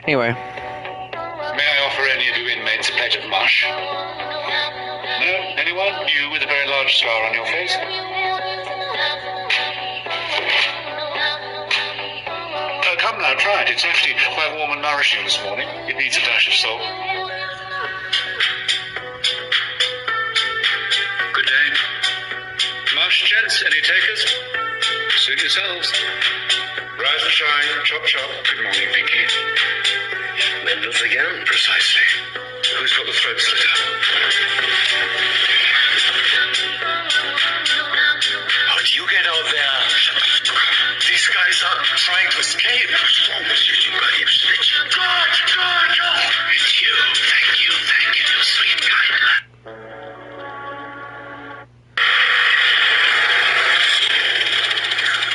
Anyway. May I offer any of you inmates a plate of mush? No? Anyone? You with a very large scar on your face? Come now, try it. It's actually quite warm and nourishing this morning. It needs a dash of salt. Good day. Mush, gents, any takers? Suit yourselves. Rise and shine, chop chop. Good morning, Pinky. Mendels again? Precisely. Who's got the throat slitter? How do you get out there? These guys are trying to escape. What's wrong with you, you bloody snitch? God! It's you. Thank you, sweet kind lad.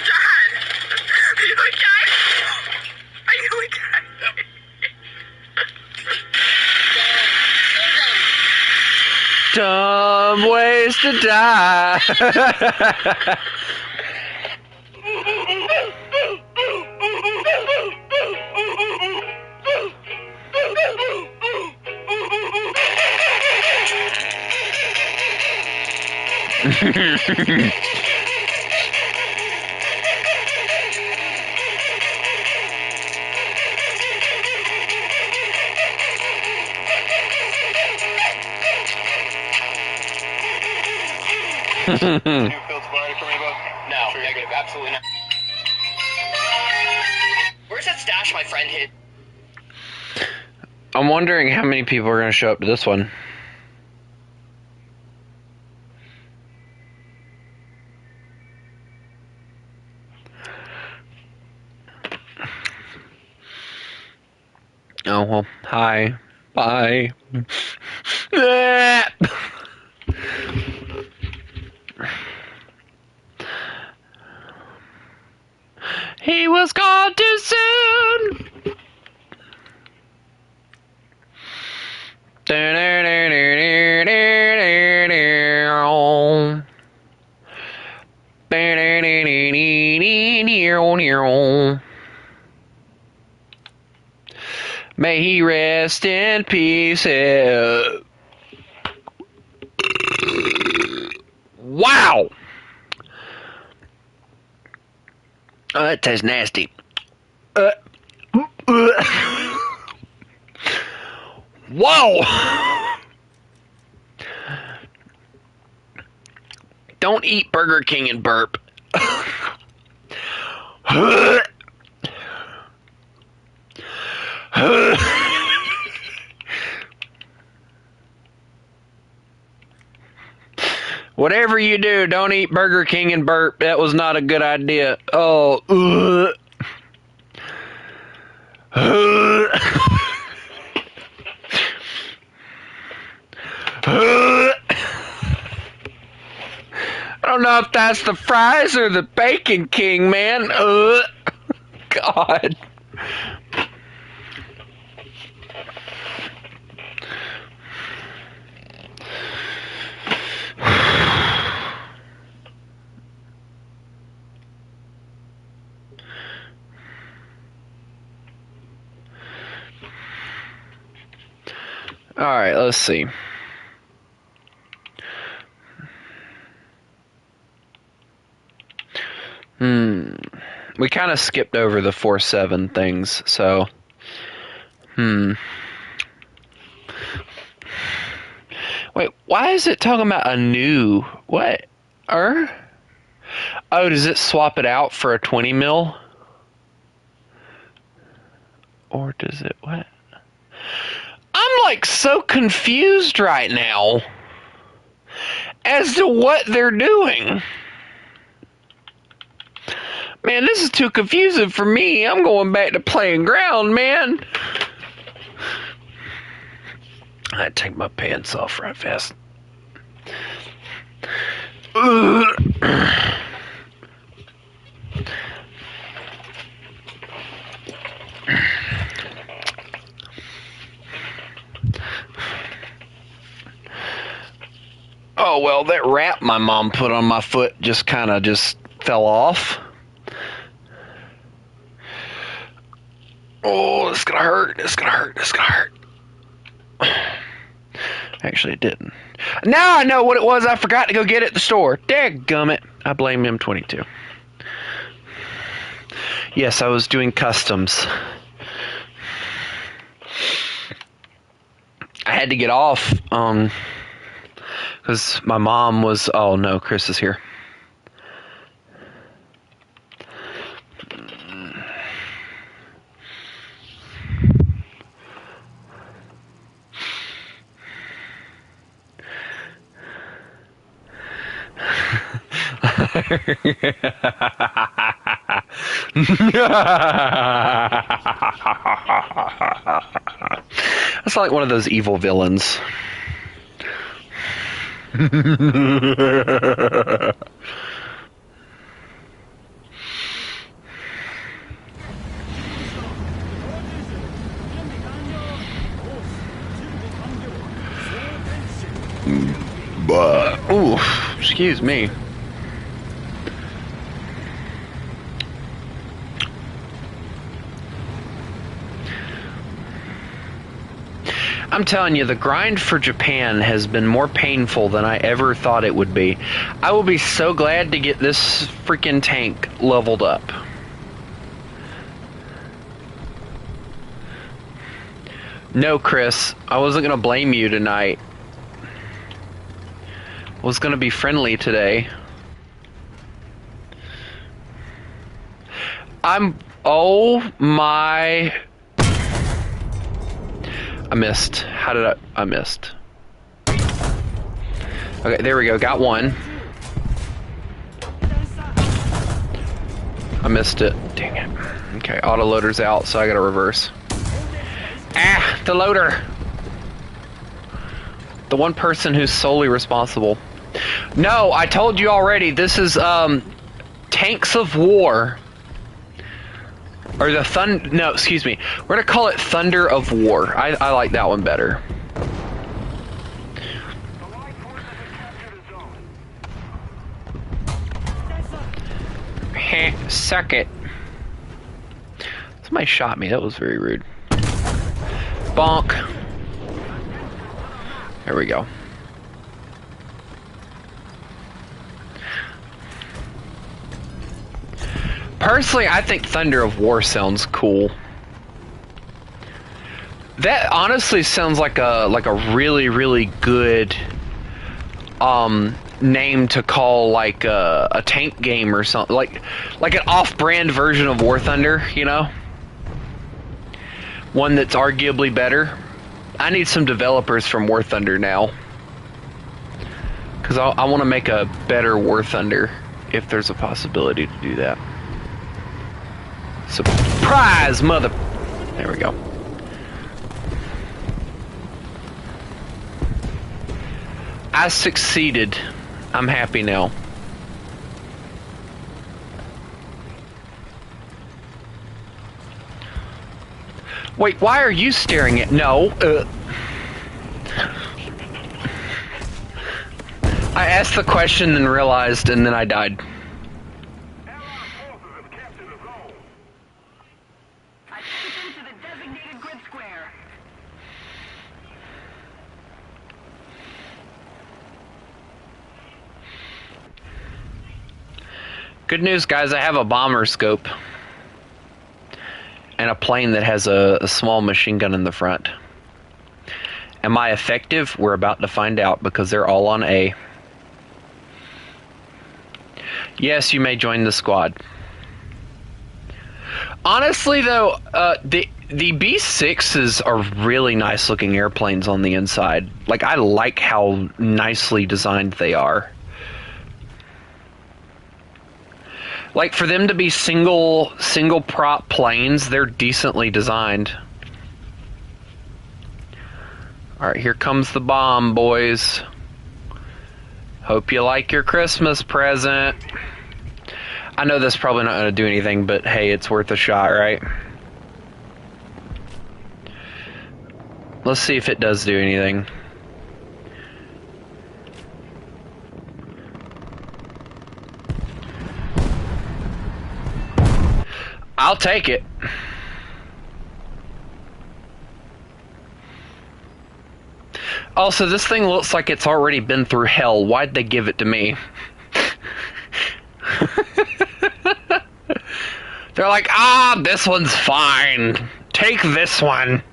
Dad! Are you okay? Are you okay? Dumb ways to die. You feel sobriety for me, bud? No, negative, absolutely not. Where's that stash my friend hid? I'm wondering how many people are going to show up to this one. Oh, well, hi. Bye. He was gone too soon. May he rest in peace. Wow! Oh, that tastes nasty. Whoa! Don't eat Burger King and burp. Whatever you do, don't eat Burger King and burp. That was not a good idea. Oh. I don't know if that's the fries or the Bacon King, man. God. All right, let's see. We kind of skipped over the 4-7 things, so. Wait, why is it talking about a new? What? Oh, does it swap it out for a 20 mil? Or does it what? I'm like so confused right now as to what they're doing. Man, this is too confusing for me. I'm going back to playing ground, man. I take my pants off right fast. Oh, well, that wrap my mom put on my foot just kind of fell off. Oh, this is gonna hurt. This is gonna hurt. This is gonna hurt. Actually, it didn't. Now I know what it was I forgot to go get at the store. Dadgummit. I blame M22. Yes, I was doing customs. I had to get off, because my mom was... Oh, no, Chris is here. That's like one of those evil villains. Ooh, excuse me. I'm telling you, the grind for Japan has been more painful than I ever thought it would be. I will be so glad to get this freaking tank leveled up. No, Chris, I wasn't going to blame you tonight. I was going to be friendly today. Oh my... I missed. How did I missed. Okay, there we go. Got one. I missed it. Dang it. Okay, autoloader's out, so I gotta reverse. Ah, the loader. The one person who's solely responsible. No, I told you already, this is, Tanks of War. Or the no, excuse me. We're gonna call it Thunder of War. I like that one better. Heh, suck it. Somebody shot me. That was very rude. Bonk. There we go. Personally, I think Thunder of War sounds cool. That honestly sounds like a really, really good name to call like a tank game or something, like an off-brand version of War Thunder, you know? One that's arguably better. I need some developers from War Thunder now, because I want to make a better War Thunder if there's a possibility to do that. Surprise, mother... There we go. I succeeded. I'm happy now. Wait, why are you staring at... No. I asked the question and realized, and then I died. Good news, guys, I have a bomber scope. And a plane that has a small machine gun in the front. Am I effective? We're about to find out, because they're all on A. Yes, you may join the squad. Honestly, though, the B6s are really nice looking airplanes on the inside. Like, I like how nicely designed they are. Like, for them to be single prop planes, they're decently designed. Alright, here comes the bomb, boys. Hope you like your Christmas present. I know that's probably not going to do anything, but hey, it's worth a shot, right? Let's see if it does do anything. I'll take it. Also, this thing looks like it's already been through hell. Why'd they give it to me? They're like, this one's fine. Take this one.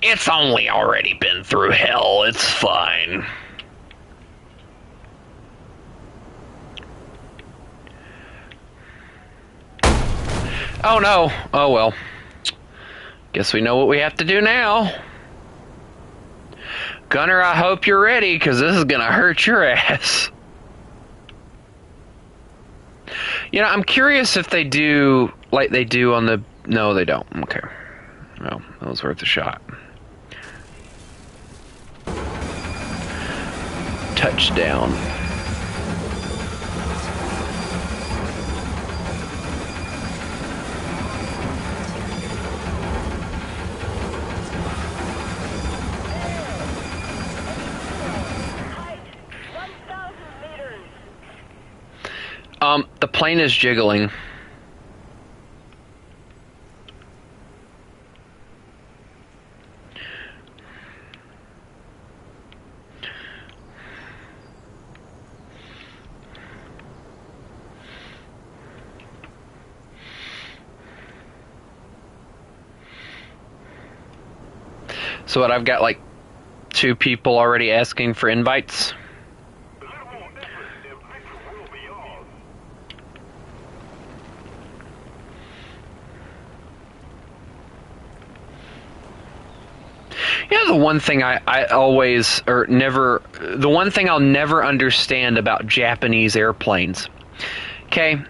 It's only already been through hell. It's fine. Oh no. Oh well. Guess we know what we have to do now. Gunner, I hope you're ready, because this is gonna hurt your ass. You know, I'm curious if they do like they do on the... No, they don't. Okay. Well, that was worth a shot. Touchdown. The plane is jiggling. So what, I've got like 2 people already asking for invites? You know, the one thing I always, or never, the one thing I'll never understand about Japanese airplanes, okay,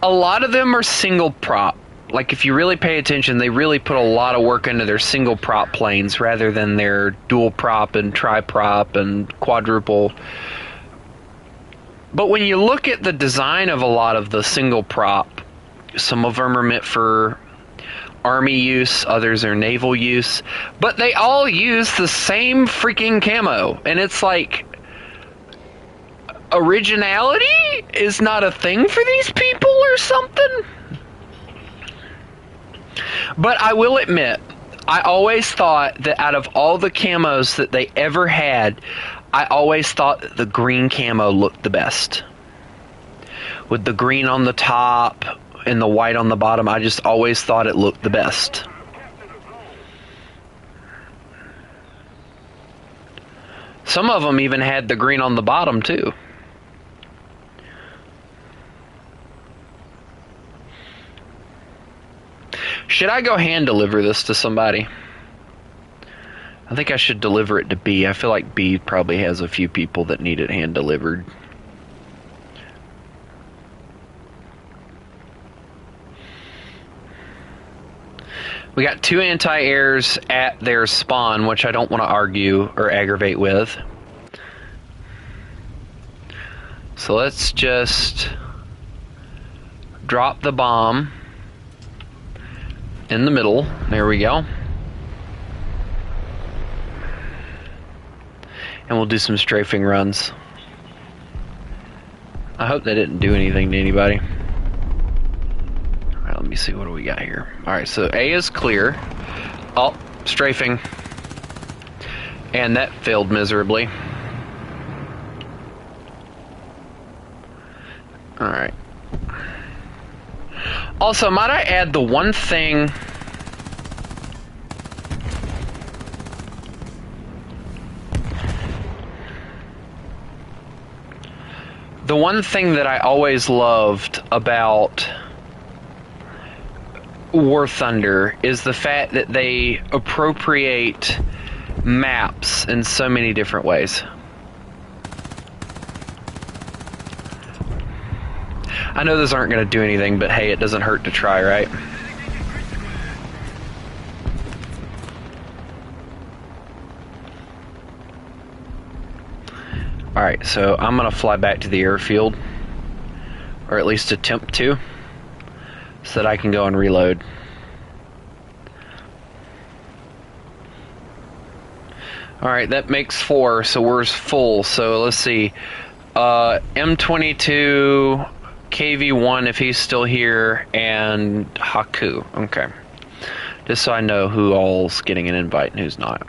a lot of them are single prop. Like, if you really pay attention, they really put a lot of work into their single prop planes rather than their dual prop and tri-prop and quadruple. But when you look at the design of a lot of the single prop, some of them are meant for Army use, others are naval use, but they all use the same freaking camo, and it's like, originality is not a thing for these people or something? But I will admit, I always thought that out of all the camos that they ever had, I always thought that the green camo looked the best. With the green on the top and the white on the bottom, I just always thought it looked the best. Some of them even had the green on the bottom too. Should I go hand deliver this to somebody? I think I should deliver it to B. I feel like B probably has a few people that need it hand delivered. We got 2 anti-airs at their spawn, which I don't want to argue or aggravate with. So let's just drop the bomb in the middle. There we go. And we'll do some strafing runs. I hope they didn't do anything to anybody. Alright, let me see, what do we got here? Alright, so A is clear. Oh, strafing. And that failed miserably. Alright. Also, might I add the one thing... The one thing that I always loved about War Thunder is the fact that they appropriate maps in so many different ways. I know those aren't going to do anything, but hey, it doesn't hurt to try, right? Alright, so I'm going to fly back to the airfield, or at least attempt to, so that I can go and reload. Alright, that makes 4, so we're full. So let's see, M22, KV1 if he's still here, and Haku. Okay. Just so I know who all's getting an invite and who's not.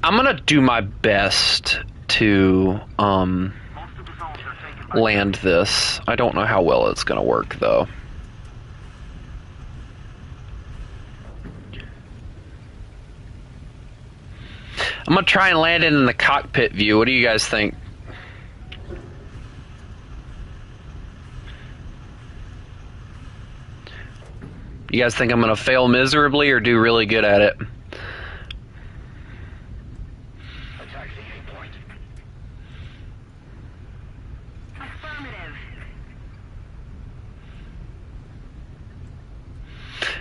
I'm gonna do my best to land this. I don't know how well it's gonna work though. I'm gonna try and land it in the cockpit view. What do you guys think? You guys think I'm gonna fail miserably or do really good at it?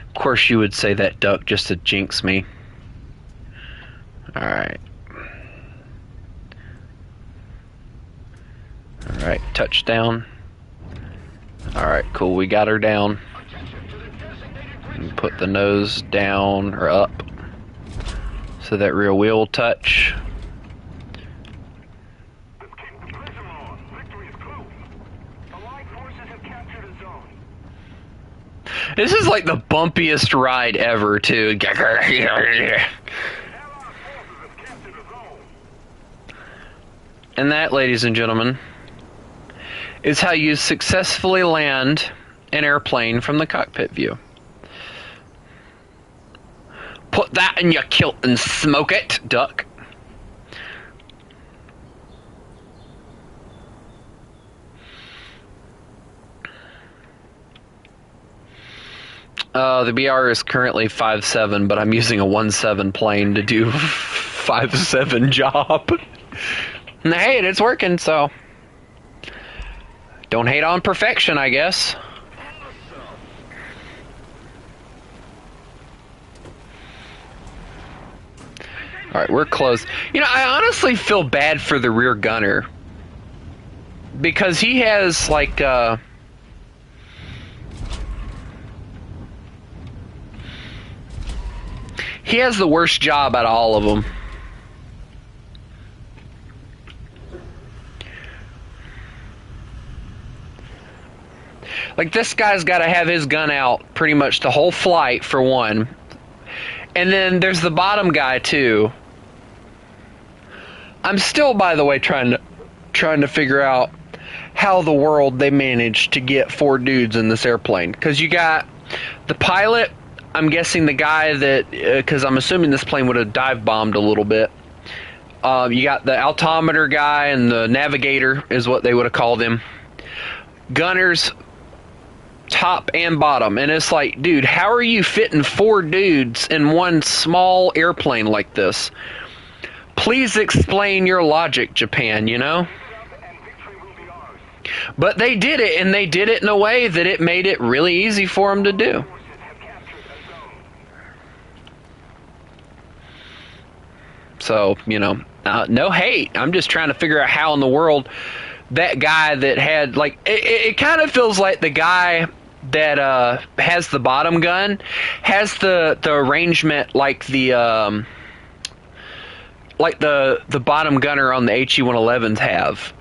Of course you would say that, Duck, just to jinx me. Alright. Alright, touchdown. Alright, cool, we got her down. And put the nose down or up so that rear wheel will touch. This is like the bumpiest ride ever, too. And that, ladies and gentlemen, is how you successfully land an airplane from the cockpit view. Put that in your kilt and smoke it, Duck. The BR is currently 5.7, but I'm using a 1.7 plane to do 5.7 job. And hey, it's working, so don't hate on perfection, I guess. Alright, we're close. You know, I honestly feel bad for the rear gunner. Because he has, like, he has the worst job out of all of them. Like, this guy's got to have his gun out pretty much the whole flight, for one. And then there's the bottom guy, too. I'm still, by the way, trying to figure out how the world they managed to get 4 dudes in this airplane. Because you got the pilot, I'm guessing the guy that, because I'm assuming this plane would have dive bombed a little bit. You got the altimeter guy and the navigator is what they would have called him. Gunners, top and bottom. And it's like, dude, how are you fitting 4 dudes in one small airplane like this? Please explain your logic, Japan, you know? But they did it, and they did it in a way that it made it really easy for them to do. So, you know, no hate. I'm just trying to figure out how in the world that guy that had, like, it kind of feels like the guy that has the bottom gun has the arrangement like the bottom gunner on the HE-111s have.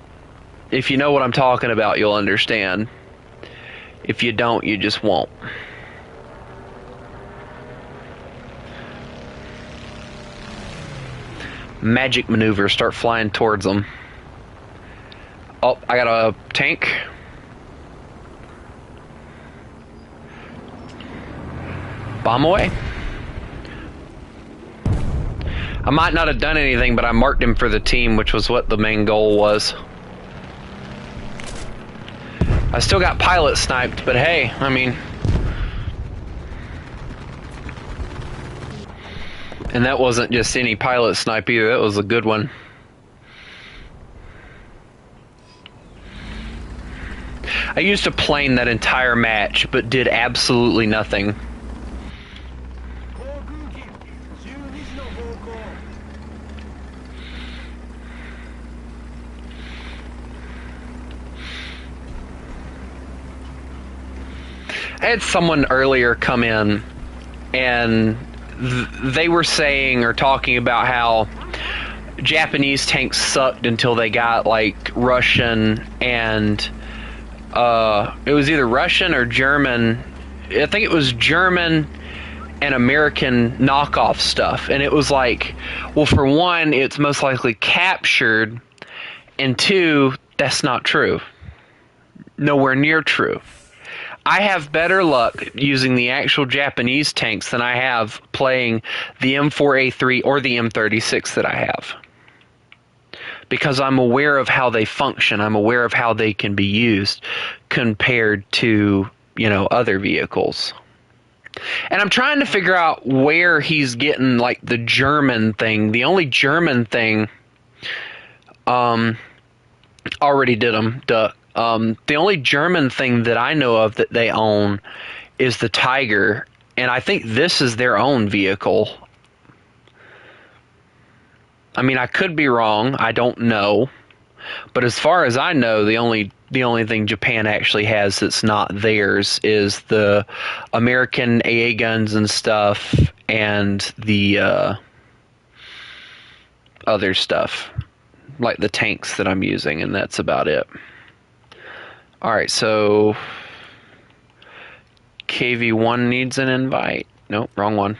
If you know what I'm talking about, you'll understand. If you don't, you just won't. Magic maneuver, start flying towards them. Oh, I got a tank. Bomb away. I might not have done anything, but I marked him for the team, which was what the main goal was. I still got pilot sniped, but hey, I mean... And that wasn't just any pilot snipe either, that was a good one. I used a plane that entire match, but did absolutely nothing. I had someone earlier come in and they were saying or talking about how Japanese tanks sucked until they got like Russian and it was either Russian or German. I think it was German and American knockoff stuff, and it was like, well, for one, it's most likely captured, and two, that's not true. Nowhere near true. I have better luck using the actual Japanese tanks than I have playing the M4A3 or the M36 that I have. Because I'm aware of how they function. I'm aware of how they can be used compared to, you know, other vehicles. And I'm trying to figure out where he's getting, like, the German thing. The only German thing, already did them, duh. The only German thing that I know of that they own is the Tiger, and I think this is their own vehicle. I mean, I could be wrong. I don't know. But as far as I know, the only thing Japan actually has that's not theirs is the American AA guns and stuff and the other stuff, like the tanks that I'm using, and that's about it. Alright, so KV1 needs an invite. Nope, wrong one.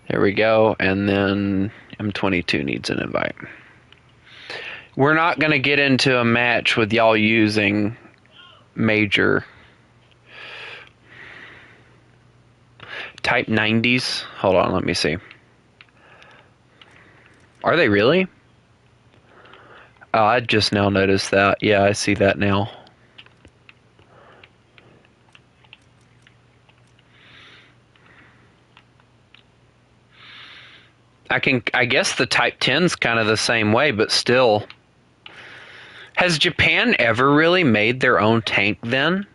There we go, and then M22 needs an invite. We're not going to get into a match with y'all using major Type 90s. Hold on, let me see. Are they really? Oh, I just now noticed that. Yeah, I see that now. I guess the Type 10's kind of the same way, but still. Has Japan ever really made their own tank then?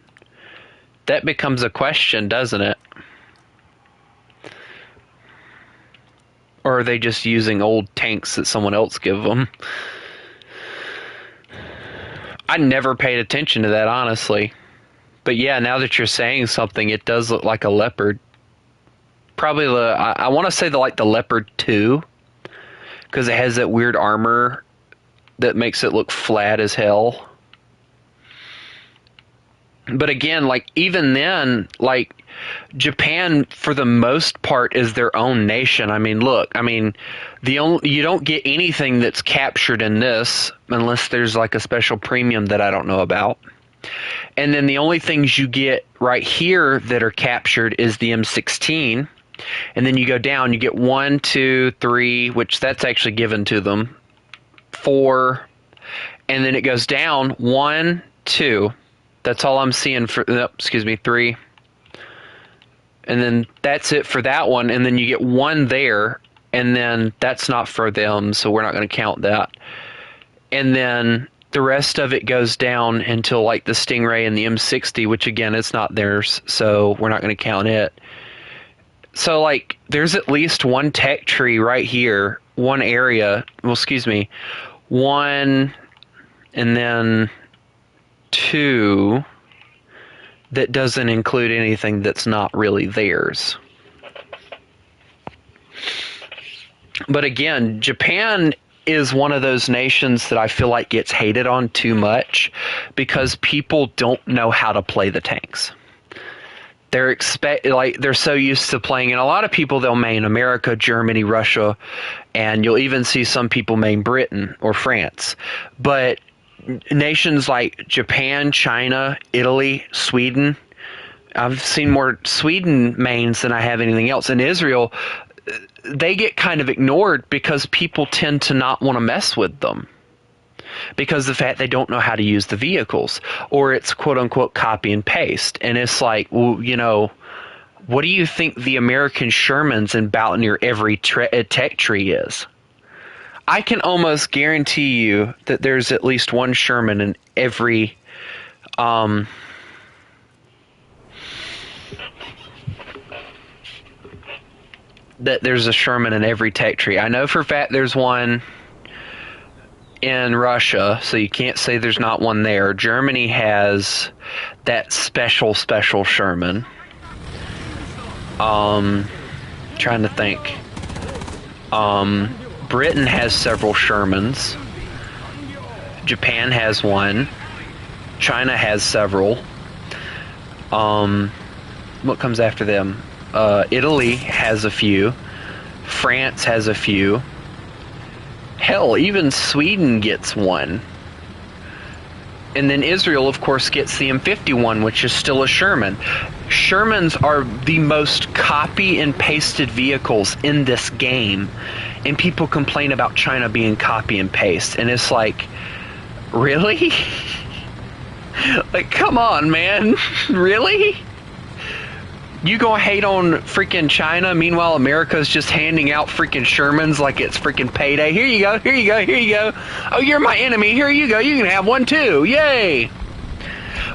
That becomes a question, doesn't it? Or are they just using old tanks that someone else gave them? I never paid attention to that, honestly. But yeah, now that you're saying something, it does look like a Leopard. Probably I want to say the Leopard 2, because it has that weird armor that makes it look flat as hell. But again, like, even then, like, Japan for the most part is their own nation. I mean, look, I mean, you don't get anything that's captured in this unless there's like a special premium that I don't know about. And then the only things you get right here that are captured is the M16. And then you go down, you get 1, 2, 3, which that's actually given to them. 4, and then it goes down 1, 2. That's all I'm seeing for, excuse me, 3. And then that's it for that one, and then you get 1 there, and then that's not for them, so we're not going to count that. And then the rest of it goes down until like the Stingray and the M60, which again, it's not theirs, so we're not going to count it. So like, there's at least one tech tree right here, one area, well, excuse me, 1 and then 2 that doesn't include anything that's not really theirs. But again, Japan is one of those nations that I feel like gets hated on too much because people don't know how to play the tanks. They're so used to playing, and a lot of people, they'll main America, Germany, Russia, and you'll even see some people main Britain or France. But nations like Japan, China, Italy, Sweden, I've seen more Sweden mains than I have anything else. In Israel, they get kind of ignored because people tend to not want to mess with them because of the fact they don't know how to use the vehicles, or it's quote-unquote copy and paste. And it's like, well, you know, what do you think the American Shermans in about near every tech tree is? I can almost guarantee you that there's at least one Sherman in every that there's a Sherman in every tech tree. I know for a fact there's one in Russia, so you can't say there's not one there. Germany has that special Sherman. Trying to think. Britain has several Shermans. Japan has one. China has several. What comes after them? Italy has a few. France has a few. Hell, even Sweden gets one. And then Israel, of course, gets the M51, which is still a Sherman. Shermans are the most copy and pasted vehicles in this game. And people complain about China being copy and paste. And it's like, really? Like, come on, man. Really? You gonna hate on freaking China, meanwhile America's just handing out freaking Shermans like it's freaking payday. Here you go, here you go, here you go. Oh, you're my enemy, here you go, you can have one too, yay!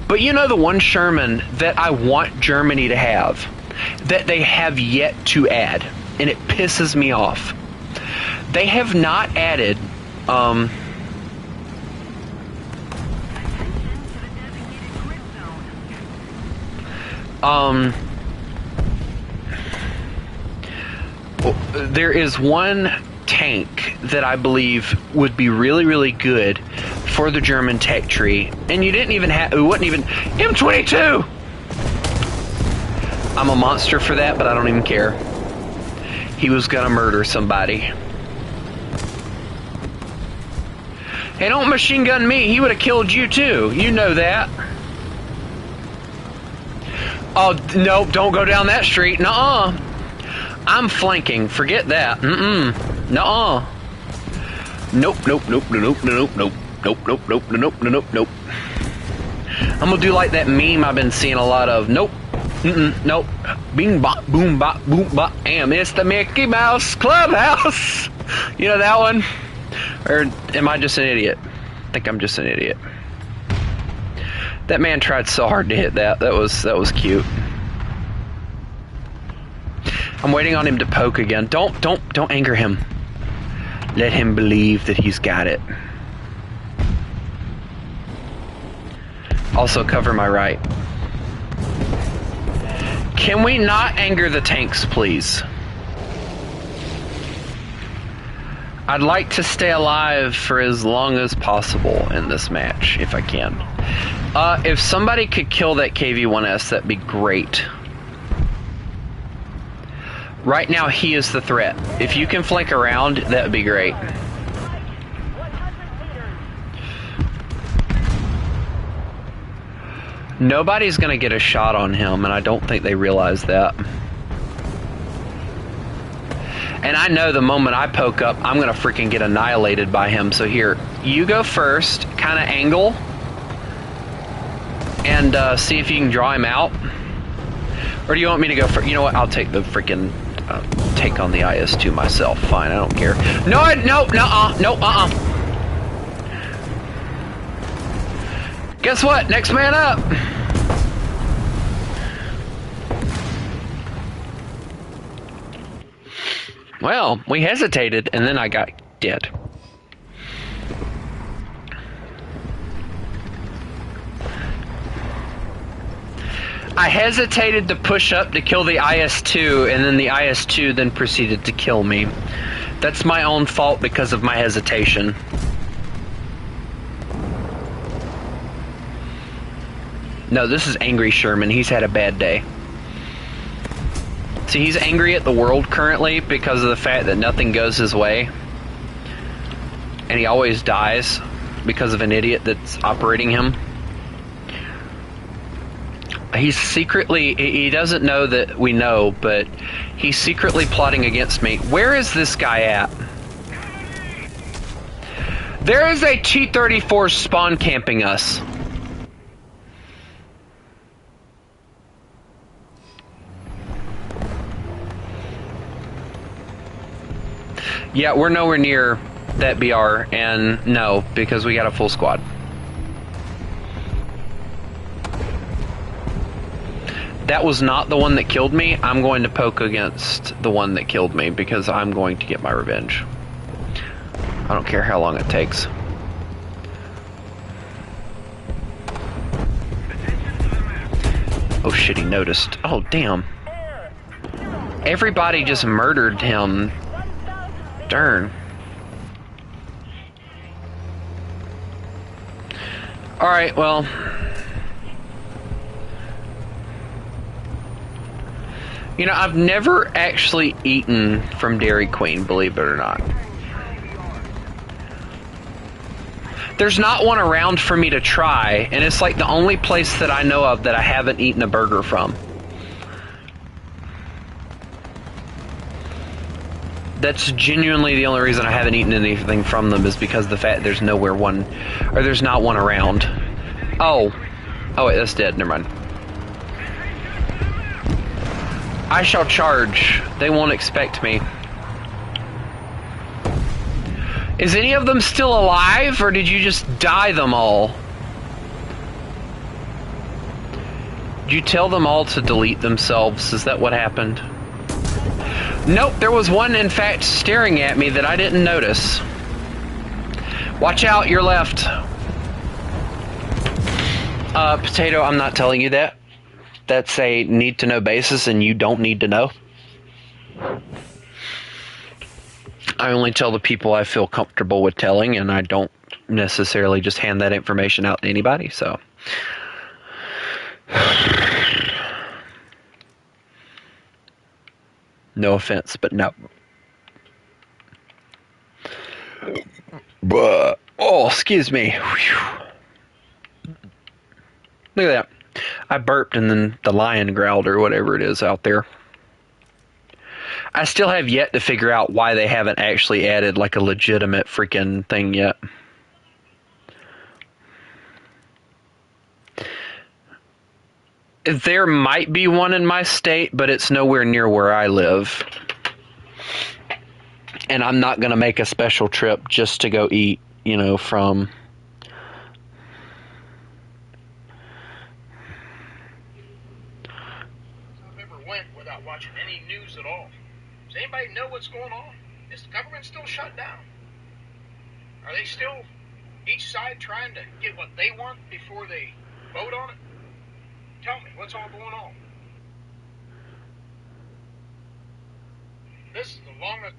But you know the one Sherman that I want Germany to have, that they have yet to add, and it pisses me off. They have not added, there is one tank that I believe would be really, really good for the German tech tree, and you didn't even have, it wasn't even M22. I'm a monster for that, but I don't even care. He was gonna murder somebody. Hey, don't machine gun me. He would have killed you too. You know that. Oh no! Don't go down that street. Nuh-uh. I'm flanking. Forget that. Nuh-uh. Nope, nope, nope, nope, nope, nope, nope, nope, nope, nope, nope, nope. I'm gonna do like that meme I've been seeing a lot of. Nope. Nope. Bing bop, boom bop, boom bop. Damn, it's the Mickey Mouse Clubhouse. You know that one? Or am I just an idiot? I think I'm just an idiot. That man tried so hard to hit that. That was cute. I'm waiting on him to poke again. Don't anger him. Let him believe that he's got it. Also cover my right. Can we not anger the tanks, please? I'd like to stay alive for as long as possible in this match, if I can. If somebody could kill that KV-1S, that'd be great. Right now, he is the threat. If you can flank around, that would be great. Nobody's going to get a shot on him, and I don't think they realize that. And I know the moment I poke up, I'm going to freaking get annihilated by him. So here, you go first, kind of angle, and see if you can draw him out. Or do you want me to go first? You know what? I'll take the freaking take on the IS-2 myself. Fine, I don't care. No, no. Guess what? Next man up. Well, we hesitated, and then I got dead. I hesitated to push up to kill the IS-2, and then the IS-2 then proceeded to kill me. That's my own fault because of my hesitation. No, this is Angry Sherman. He's had a bad day. See, he's angry at the world currently because of the fact that nothing goes his way. And he always dies because of an idiot that's operating him. He's secretly, he doesn't know that we know, but he's secretly plotting against me. Where is this guy at? There is a T-34 spawn camping us. Yeah, we're nowhere near that BR, and no, because we got a full squad. That was not the one that killed me. I'm going to poke against the one that killed me because I'm going to get my revenge. I don't care how long it takes. Oh shit, he noticed. Oh damn. Everybody just murdered him. Darn. Alright, well. You know, I've never actually eaten from Dairy Queen, believe it or not. There's not one around for me to try, and it's like the only place that I know of that I haven't eaten a burger from. That's genuinely the only reason I haven't eaten anything from them, is because of the fact there's not one around. Oh wait, that's dead. Never mind. I shall charge. They won't expect me. Is any of them still alive, or did you just die them all? Did you tell them all to delete themselves? Is that what happened? Nope, there was one, in fact, staring at me that I didn't notice. Watch out, your left. Potato, I'm not telling you that. That's a need-to-know basis, and you don't need to know. I only tell the people I feel comfortable with telling, and I don't necessarily just hand that information out to anybody, so. No offense, but no. But, oh, excuse me. Whew. Look at that. I burped and then the lion growled, or whatever it is out there. I still have yet to figure out why they haven't actually added like a legitimate freaking thing yet. There might be one in my state, but it's nowhere near where I live. And I'm not going to make a special trip just to go eat, you know, from... I've ever went without watching any news at all. Does anybody know what's going on? Is the government still shut down? Are they still, each side, trying to get what they want before they vote on it? Tell me, what's all going on? This is the longest...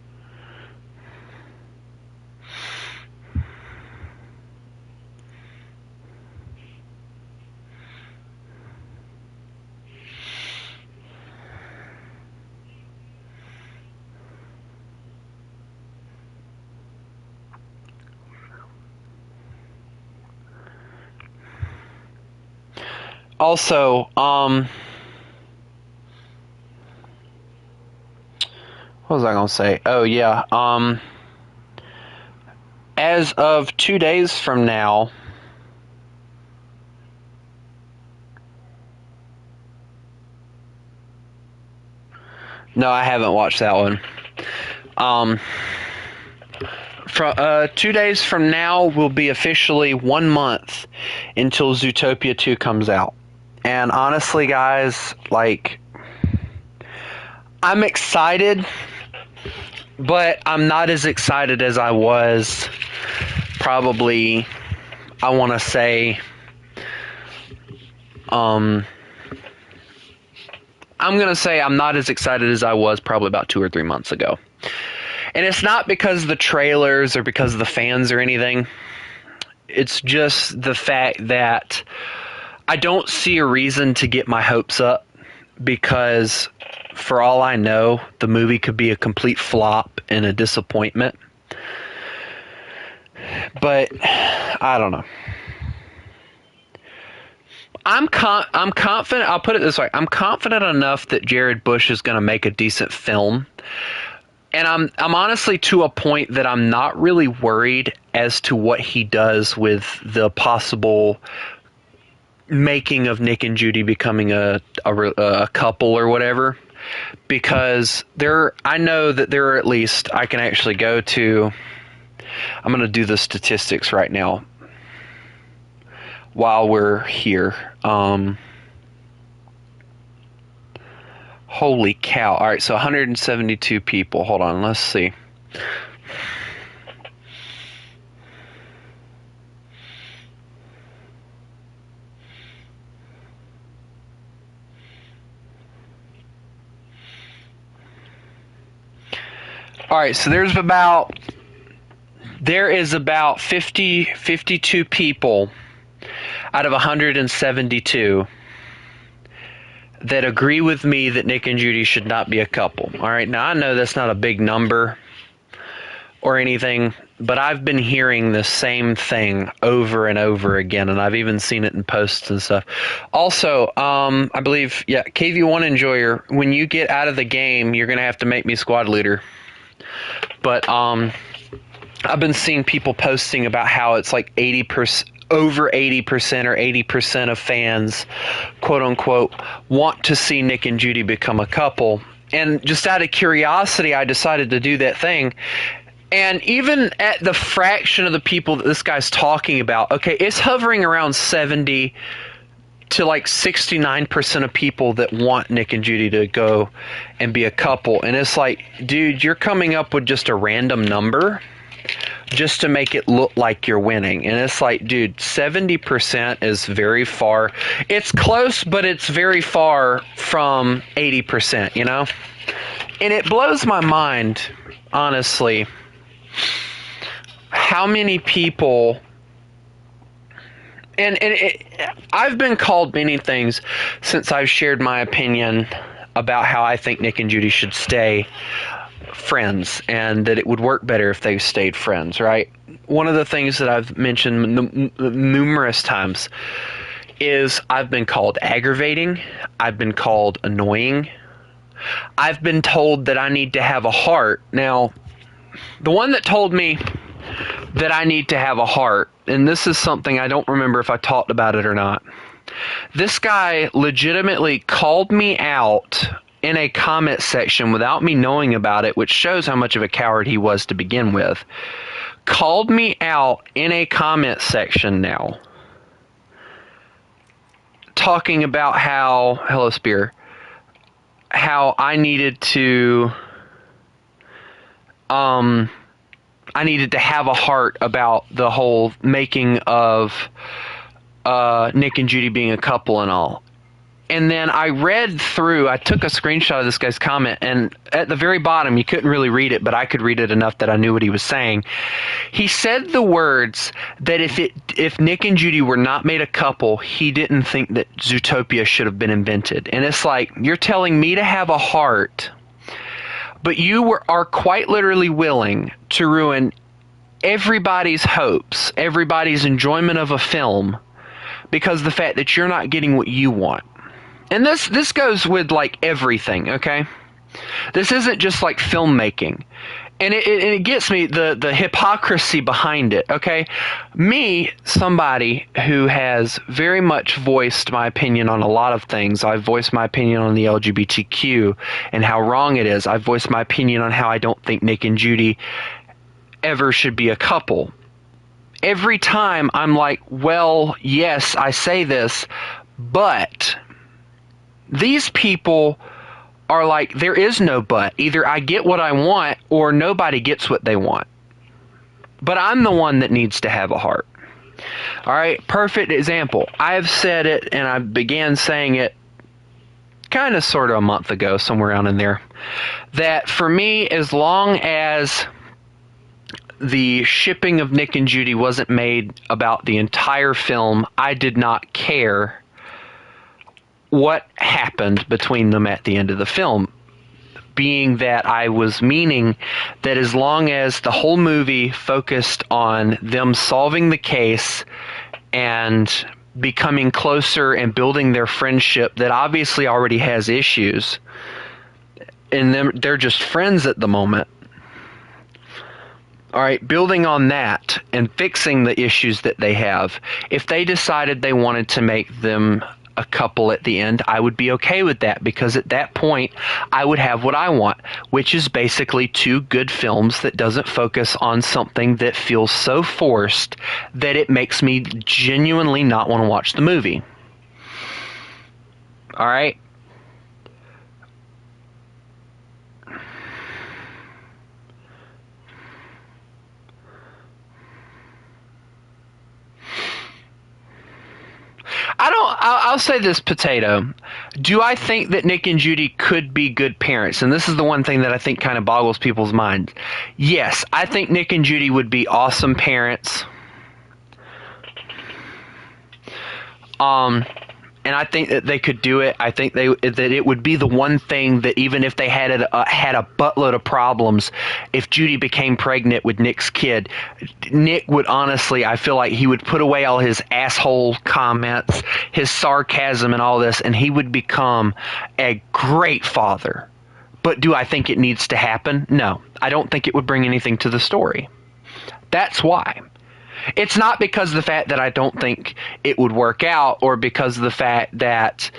Also, what was I gonna say? Oh yeah, as of 2 days from now, no, I haven't watched that one. From 2 days from now will be officially 1 month until Zootopia 2 comes out. And honestly, guys, like, I'm excited, but I'm not as excited as I was probably, I want to say, I'm going to say I'm not as excited as I was probably about 2 or 3 months ago. And it's not because of the trailers or because of the fans or anything. It's just the fact that I don't see a reason to get my hopes up, because for all I know, the movie could be a complete flop and a disappointment. But I don't know. I'm confident. I'll put it this way: I'm confident enough that Jared Bush is going to make a decent film, and I'm honestly to a point that I'm not really worried as to what he does with the possible making of Nick and Judy becoming a couple or whatever, because I know that there are, at least I can actually go to, I'm going to do the statistics right now while we're here. Holy cow. All right, so 172 people. Hold on, let's see. All right, so there is about 52 people out of 172 that agree with me that Nick and Judy should not be a couple. All right, now I know that's not a big number or anything, but I've been hearing the same thing over and over again, and I've even seen it in posts and stuff. Also, I believe, KV1 Enjoyer, when you get out of the game, you're going to have to make me squad leader. But I've been seeing people posting about how it's like 80%, over 80% or 80% of fans, quote unquote, want to see Nick and Judy become a couple. And just out of curiosity, I decided to do that thing. And even at the fraction of the people that this guy's talking about, okay, it's hovering around 70 to like 69% of people that want Nick and Judy to go and be a couple. And it's like, dude, you're coming up with just a random number just to make it look like you're winning. And it's like, dude, 70% is very far. It's close, but it's very far from 80%, you know? And it blows my mind, honestly, how many people... And I've been called many things since I've shared my opinion about how I think Nick and Judy should stay friends and that it would work better if they stayed friends, right? One of the things that I've mentioned numerous times is I've been called aggravating. I've been called annoying. I've been told that I need to have a heart. Now, the one that told me that I need to have a heart, and this is something I don't remember if I talked about it or not. This guy legitimately called me out in a comment section without me knowing about it, which shows how much of a coward he was to begin with. Called me out in a comment section now, talking about how, hello Spear, how I needed to have a heart about the whole making of Nick and Judy being a couple and all. And then I took a screenshot of this guy's comment, and at the very bottom, you couldn't really read it, but I could read it enough that I knew what he was saying. He said the words that if Nick and Judy were not made a couple, he didn't think that Zootopia should have been invented. And it's like, you're telling me to have a heart, but you are quite literally willing to ruin everybody's hopes, everybody's enjoyment of a film, because of the fact that you're not getting what you want. And this goes with like everything, okay? This isn't just like filmmaking. And it gets me, the hypocrisy behind it, okay? Me, somebody who has very much voiced my opinion on a lot of things. I've voiced my opinion on the LGBTQ and how wrong it is. I've voiced my opinion on how I don't think Nick and Judy ever should be a couple. Every time I'm like, well, yes, I say this, but these people are like, there is no but. Either I get what I want or nobody gets what they want. But I'm the one that needs to have a heart. All right, perfect example. I've said it, and I began saying it kind of sort of a month ago, somewhere around in there, that for me, as long as the shipping of Nick and Judy wasn't made about the entire film, I did not care what happened between them at the end of the film, being that I was meaning that as long as the whole movie focused on them solving the case and becoming closer and building their friendship that obviously already has issues, and they're just friends at the moment. All right, building on that and fixing the issues that they have. If they decided they wanted to make them a couple at the end, I would be okay with that, because at that point I would have what I want, which is basically two good films that doesn't focus on something that feels so forced that it makes me genuinely not want to watch the movie. All right? I'll say this, Potato. Do I think that Nick and Judy could be good parents? And this is the one thing that I think kind of boggles people's minds. Yes, I think Nick and Judy would be awesome parents. And I think that they could do it. I think that it would be the one thing that even if they had a buttload of problems, if Judy became pregnant with Nick's kid, Nick would honestly, I feel like he would put away all his asshole comments, his sarcasm and all this, and he would become a great father. But do I think it needs to happen? No. I don't think it would bring anything to the story. That's why. It's not because of the fact that I don't think it would work out, or because of the fact that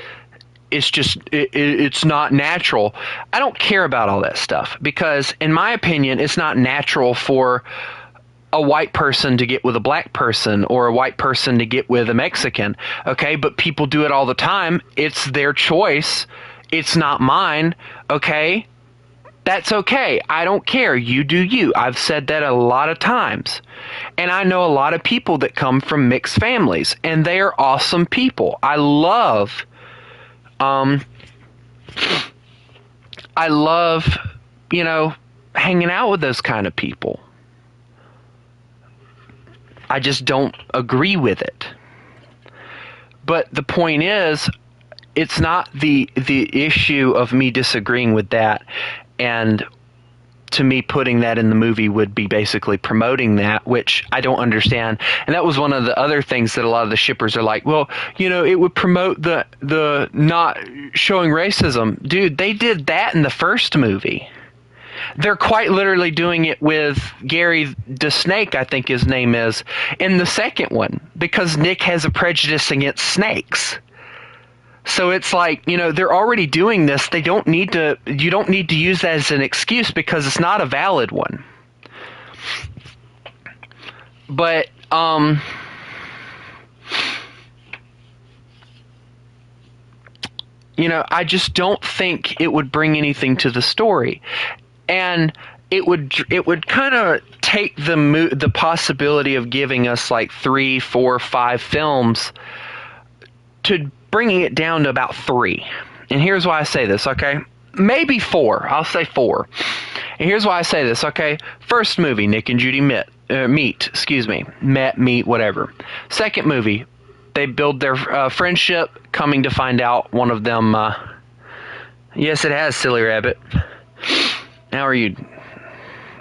it's just it's not natural. I don't care about all that stuff, because in my opinion, it's not natural for a white person to get with a black person, or a white person to get with a Mexican. Okay, but people do it all the time. It's their choice. It's not mine. Okay, that's okay. I don't care. You do you. I've said that a lot of times. And I know a lot of people that come from mixed families, and they are awesome people. I love, hanging out with those kind of people. I just don't agree with it. But the point is, it's not the issue of me disagreeing with that, and to me putting that in the movie would be basically promoting that, which I don't understand. And that was one of the other things that a lot of the shippers are like, well, it would promote the not showing racism. Dude, they did that in the first movie. They're quite literally doing it with Gary the Snake, I think his name is, in the second one, because Nick has a prejudice against snakes. So it's like, they're already doing this. You don't need to use that as an excuse, because it's not a valid one. But, I just don't think it would bring anything to the story. And it would kind of take the possibility of giving us like 3, 4, 5 films to bringing it down to about 3. And here's why I say this, okay? Maybe 4. I'll say 4. And here's why I say this, okay? First movie, Nick and Judy meet, whatever. Second movie, they build their friendship, coming to find out one of them, yes, it has, silly rabbit. How are you?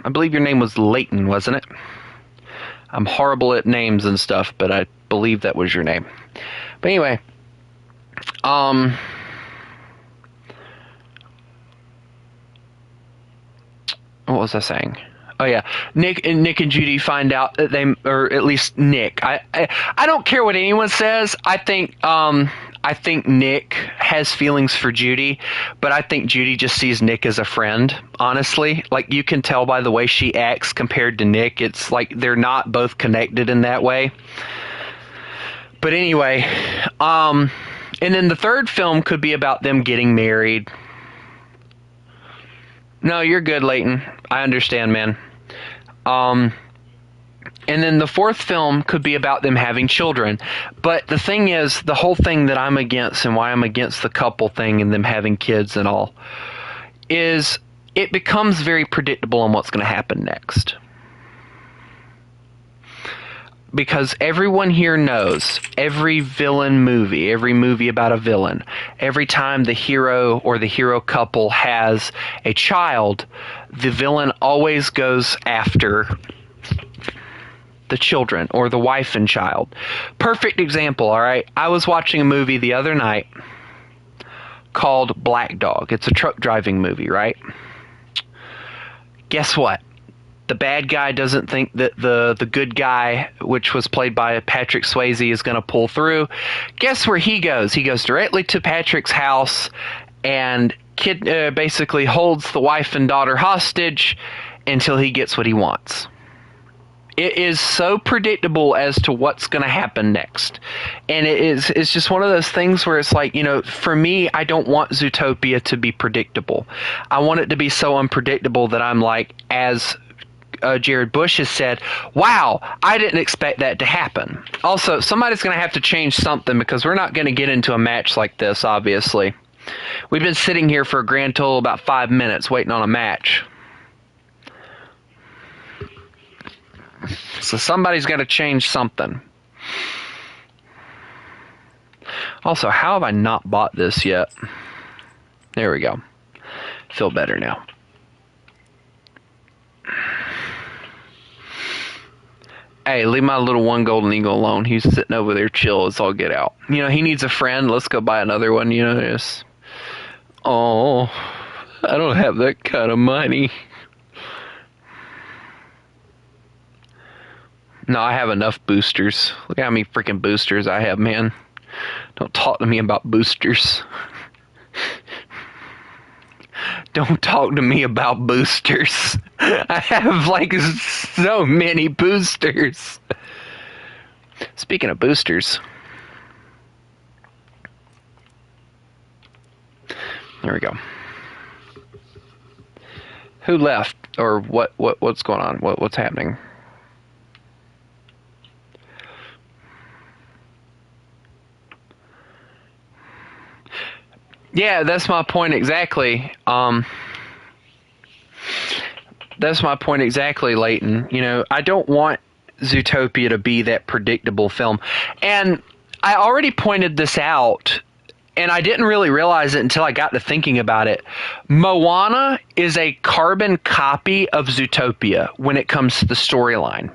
I believe your name was Leighton, wasn't it? I'm horrible at names and stuff, but I believe that was your name. But anyway, what was I saying? Oh yeah, Nick and Judy find out that or at least Nick. I don't care what anyone says. I think Nick has feelings for Judy, but I think Judy just sees Nick as a friend. Honestly, like, you can tell by the way she acts compared to Nick. It's like they're not both connected in that way. But anyway, and then the third film could be about them getting married. No, you're good, Leighton. I understand, man. And then the fourth film could be about them having children. But the thing is, the whole thing that I'm against, and why I'm against the couple thing and them having kids and all, is it becomes very predictable on what's going to happen next. Because everyone here knows, every villain movie, every movie about a villain, every time the hero or the hero couple has a child, the villain always goes after the children or the wife and child. Perfect example, all right? I was watching a movie the other night called Black Dog. It's a truck driving movie, right? Guess what? The bad guy doesn't think that the good guy, which was played by Patrick Swayze, is going to pull through. Guess where he goes? He goes directly to Patrick's house and basically holds the wife and daughter hostage until he gets what he wants. It is so predictable as to what's going to happen next. And it's just one of those things where it's like, for me, I don't want Zootopia to be predictable. I want it to be so unpredictable that I'm like, as Jared Bush has said, wow, I didn't expect that to happen. Also, somebody's going to have to change something, because we're not going to get into a match like this, obviously. We've been sitting here for a grand total of about 5 minutes waiting on a match. So somebody's got to change something. Also, how have I not bought this yet? There we go. Feel better now. Hey, leave my little one golden eagle alone. He's sitting over there chill. Let's all get out. You know, he needs a friend. Let's go buy another one. You know, just... Oh, I don't have that kind of money. No, I have enough boosters. Look how many freaking boosters I have, man. Don't talk to me about boosters. Don't talk to me about boosters. I have like so many boosters. Speaking of boosters. There we go. Who left? Or what's going on? What's happening? Yeah, that's my point exactly. That's my point exactly, Leighton. You know, I don't want Zootopia to be that predictable film. And I already pointed this out, and I didn't really realize it until I got to thinking about it. Moana is a carbon copy of Zootopia when it comes to the storyline.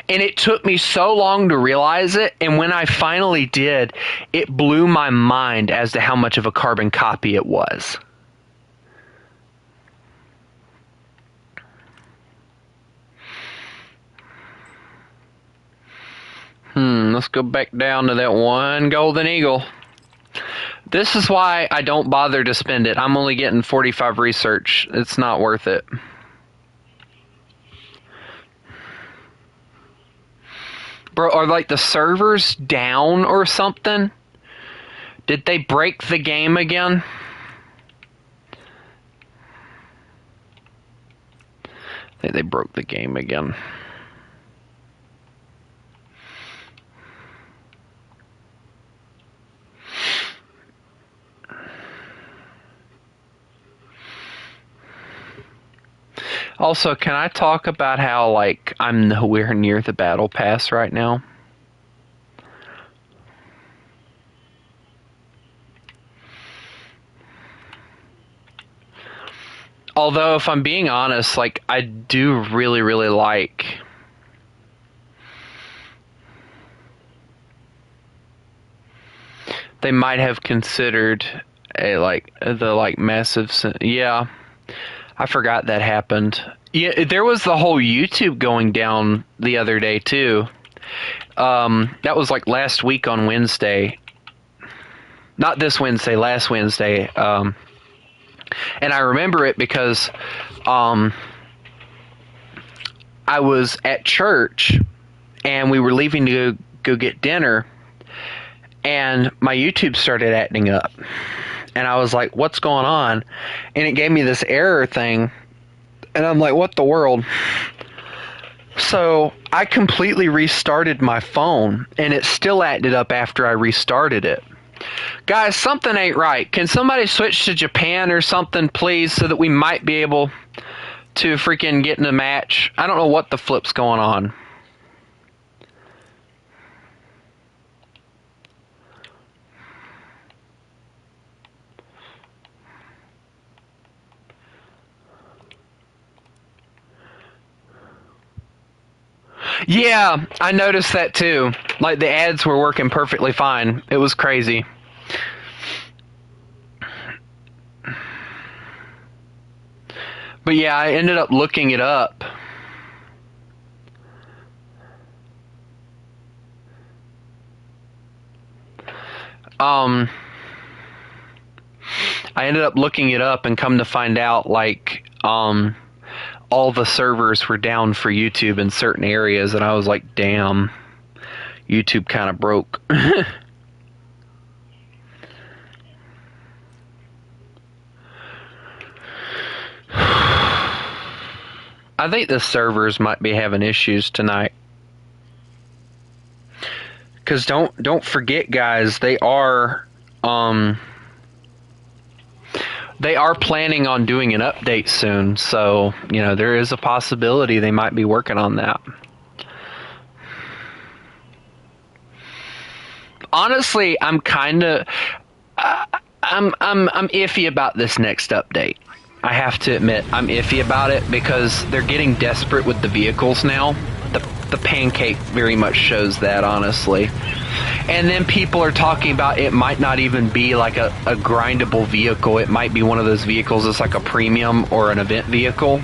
And it took me so long to realize it, and when I finally did, it blew my mind as to how much of a carbon copy it was. Let's go back down to that one golden eagle. This is why I don't bother to spend it. I'm only getting 45 research. It's not worth it. Bro, are like the servers down or something? Did they break the game again? I think they broke the game again. Also, can I talk about how, like, I'm nowhere near the battle pass right now? Although, if I'm being honest, like, I do really, really like... They might have considered a, like, the, like, massive... Yeah. I forgot that happened. Yeah, there was the whole YouTube going down the other day, too. That was, like, last week on Wednesday. Not this Wednesday, last Wednesday. And I remember it because I was at church, and we were leaving to go get dinner, and my YouTube started acting up. And I was like, what's going on? And it gave me this error thing. And I'm like, what the world? So I completely restarted my phone, and it still acted up after I restarted it. Guys, something ain't right. Can somebody switch to Japan or something, please, so that we might be able to freaking get in a match? I don't know what the flip's going on. Yeah, I noticed that too. Like, the ads were working perfectly fine. It was crazy. But yeah, I ended up looking it up. I ended up looking it up and come to find out, like, all the servers were down for YouTube in certain areas, and I was like, damn, YouTube kind of broke. I think the servers might be having issues tonight. Because don't forget, guys, they are planning on doing an update soon, so, you know, there is a possibility they might be working on that. honestly, I'm kind of, I'm iffy about this next update. I have to admit, I'm iffy about it because they're getting desperate with the vehicles now. The pancake very much shows that, honestly. And then people are talking about it might not even be like a grindable vehicle. It might be one of those vehicles that's like a premium or an event vehicle.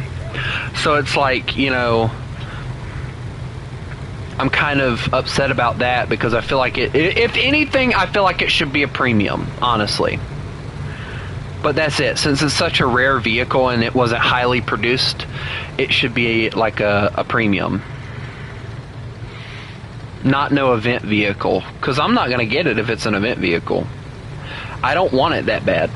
So it's like, you know, I'm kind of upset about that because I feel like if anything, I feel like it should be a premium, honestly. But that's it. Since it's such a rare vehicle and it wasn't highly produced, it should be like a premium. Not no event vehicle. Because I'm not going to get it if it's an event vehicle. I don't want it that bad.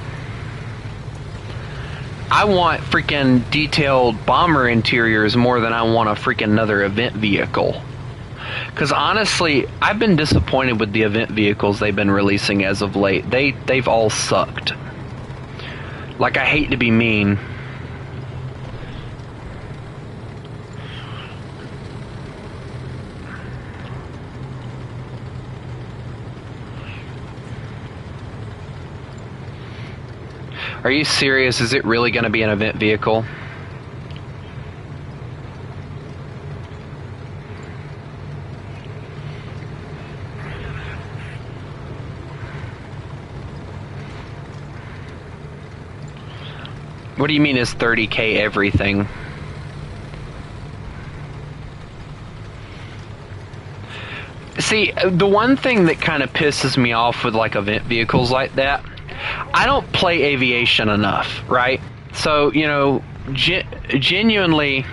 I want freaking detailed bomber interiors more than I want a freaking another event vehicle. Because honestly, I've been disappointed with the event vehicles they've been releasing as of late. They've all sucked. Like, I hate to be mean. Are you serious? Is it really going to be an event vehicle? What do you mean is 30K everything? See, the one thing that kind of pisses me off with like event vehicles like that, I don't play aviation enough, right? So, you know, genuinely,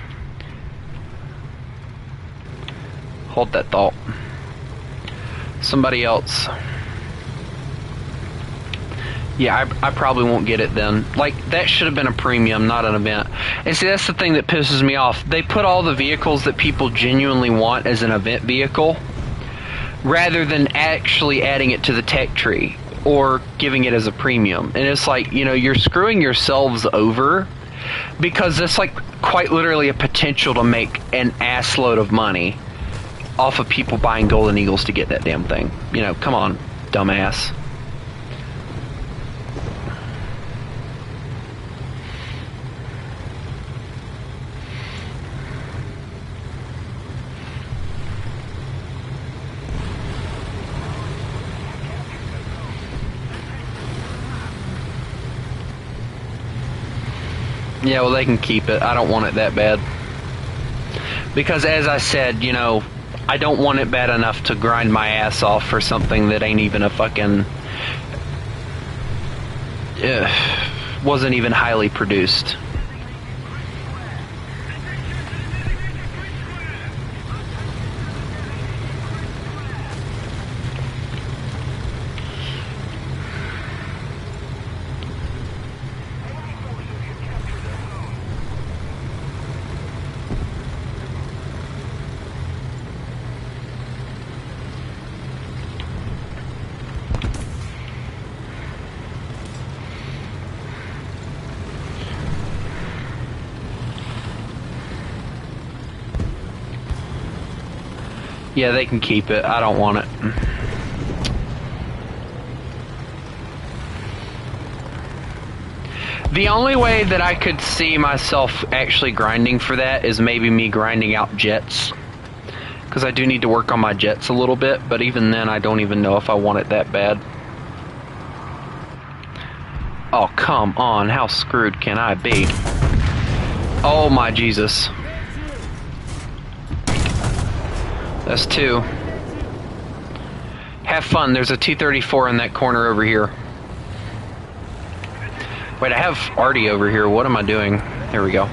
hold that thought. Somebody else. Yeah, I probably won't get it then. Like, that should have been a premium, not an event. And see, that's the thing that pisses me off. They put all the vehicles that people genuinely want as an event vehicle, rather than actually adding it to the tech tree, or giving it as a premium. And it's like, you know, you're screwing yourselves over, because it's like quite literally a potential to make an assload of money off of people buying Golden Eagles to get that damn thing. You know, come on, dumbass. Yeah, well, they can keep it. I don't want it that bad. Because as I said, you know, I don't want it bad enough to grind my ass off for something that ain't even a fucking... wasn't even highly produced. Yeah, they can keep it. I don't want it. The only way that I could see myself actually grinding for that is maybe me grinding out jets. Because I do need to work on my jets a little bit, but even then I don't even know if I want it that bad. Oh, come on. How screwed can I be? Oh my Jesus. That's two. Have fun. There's a T-34 in that corner over here. Wait, I have Artie over here. What am I doing? There we go.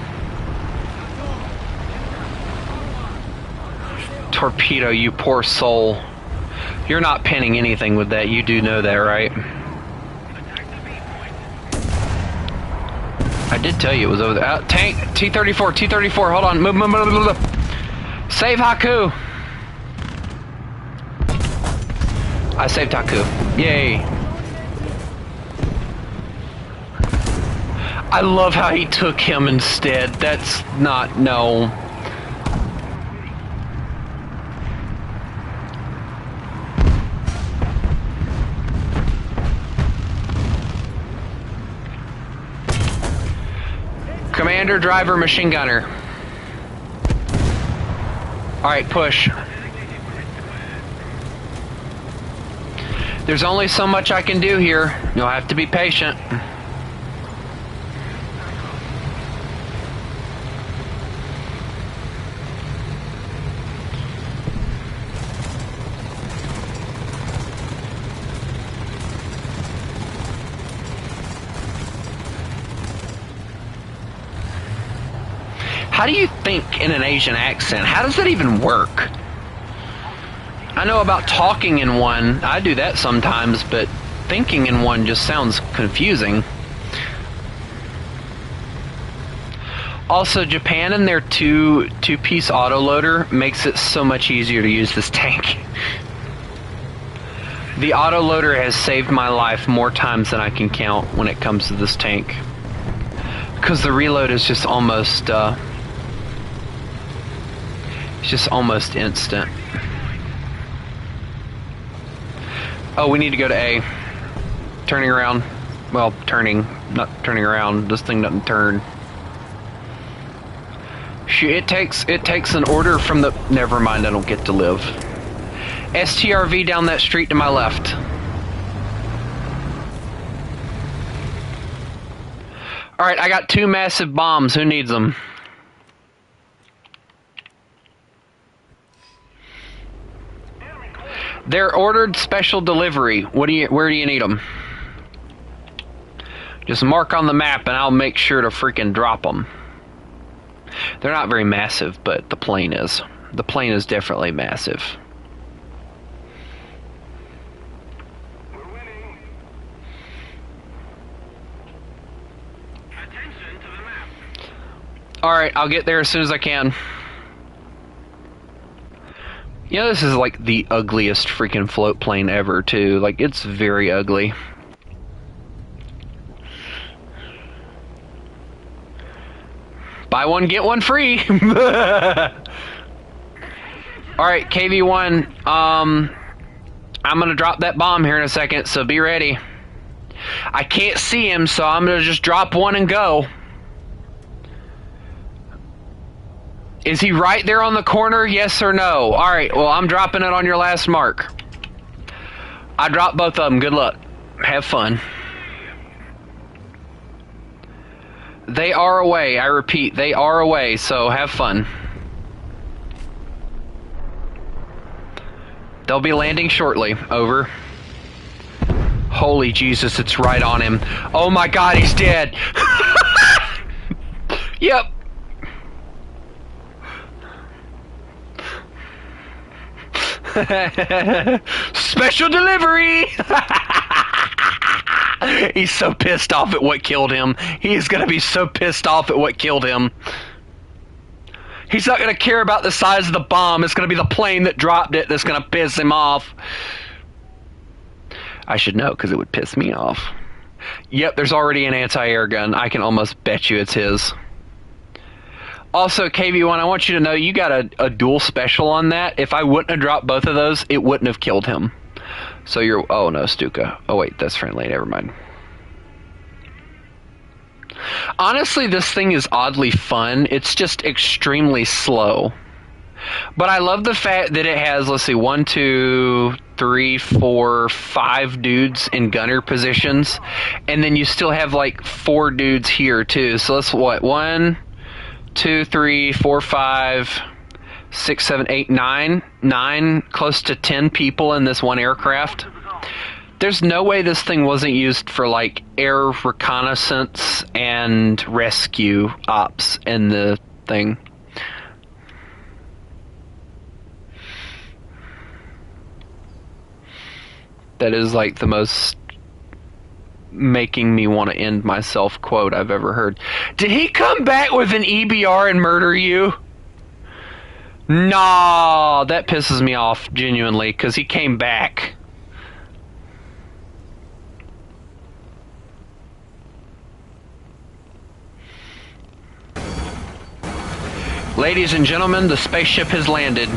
Torpedo, you poor soul. You're not pinning anything with that. You do know that, right? I did tell you it was over there. Tank! T-34, T-34. Hold on. Move, move, move, move, move. Save Haku! I saved Haku. Yay. I love how he took him instead. That's not... no. commander, driver, machine gunner. Alright, push. There's only so much I can do here. You'll have to be patient. How do you think in an Asian accent? How does that even work? I know about talking in one. I do that sometimes, but thinking in one just sounds confusing. Also, Japan and their two-piece autoloader makes it so much easier to use this tank. The autoloader has saved my life more times than I can count when it comes to this tank. Because the reload is just almost, it's just almost instant. Oh, we need to go to A. Turning around. Well, turning. Not turning around. This thing doesn't turn. Shoot, it takes an order from the... Never mind, I don't get to live. STRV down that street to my left. Alright, I got 2 massive bombs. Who needs them? They're ordered special delivery. Where do you need them? Just mark on the map and I'll make sure to freaking drop them. They're not very massive, but the plane is. The plane is definitely massive. We're winning. Attention to the map. Alright, I'll get there as soon as I can. You know, this is like the ugliest freaking float plane ever, too. Like, it's very ugly. Buy one, get one free! Alright, KV-1, I'm gonna drop that bomb here in a second, so be ready. I can't see him, so I'm gonna just drop one and go. Is he right there on the corner? Yes or no? Alright, well, I'm dropping it on your last mark. I dropped both of them. Good luck. Have fun. They are away. I repeat, they are away, so have fun. They'll be landing shortly. Over. Holy Jesus, it's right on him. Oh my God, he's dead. Yep. Special delivery! He's so pissed off at what killed him. He's gonna be so pissed off at what killed him. He's not gonna care about the size of the bomb. It's gonna be the plane that dropped it that's gonna piss him off. I should know, because it would piss me off. Yep, there's already an anti-air gun. I can almost bet you it's his. Also, KV-1, I want you to know you got a dual special on that. If I wouldn't have dropped both of those, it wouldn't have killed him. So you're... Oh, no, Stuka. Oh, wait, that's friendly. Never mind. Honestly, this thing is oddly fun. It's just extremely slow. But I love the fact that it has, let's see, 1, 2, 3, 4, 5 dudes in gunner positions. And then you still have, like, 4 dudes here, too. So that's what? 1... 2, 3, 4, 5, 6, 7, 8, 9, close to 10 people in this one aircraft. There's no way this thing wasn't used for like air reconnaissance and rescue ops in the thing. That is like the most making me want to end myself quote I've ever heard. Did he come back with an EBR and murder you? Nah, that pisses me off genuinely, because he came back. Ladies and gentlemen, the spaceship has landed.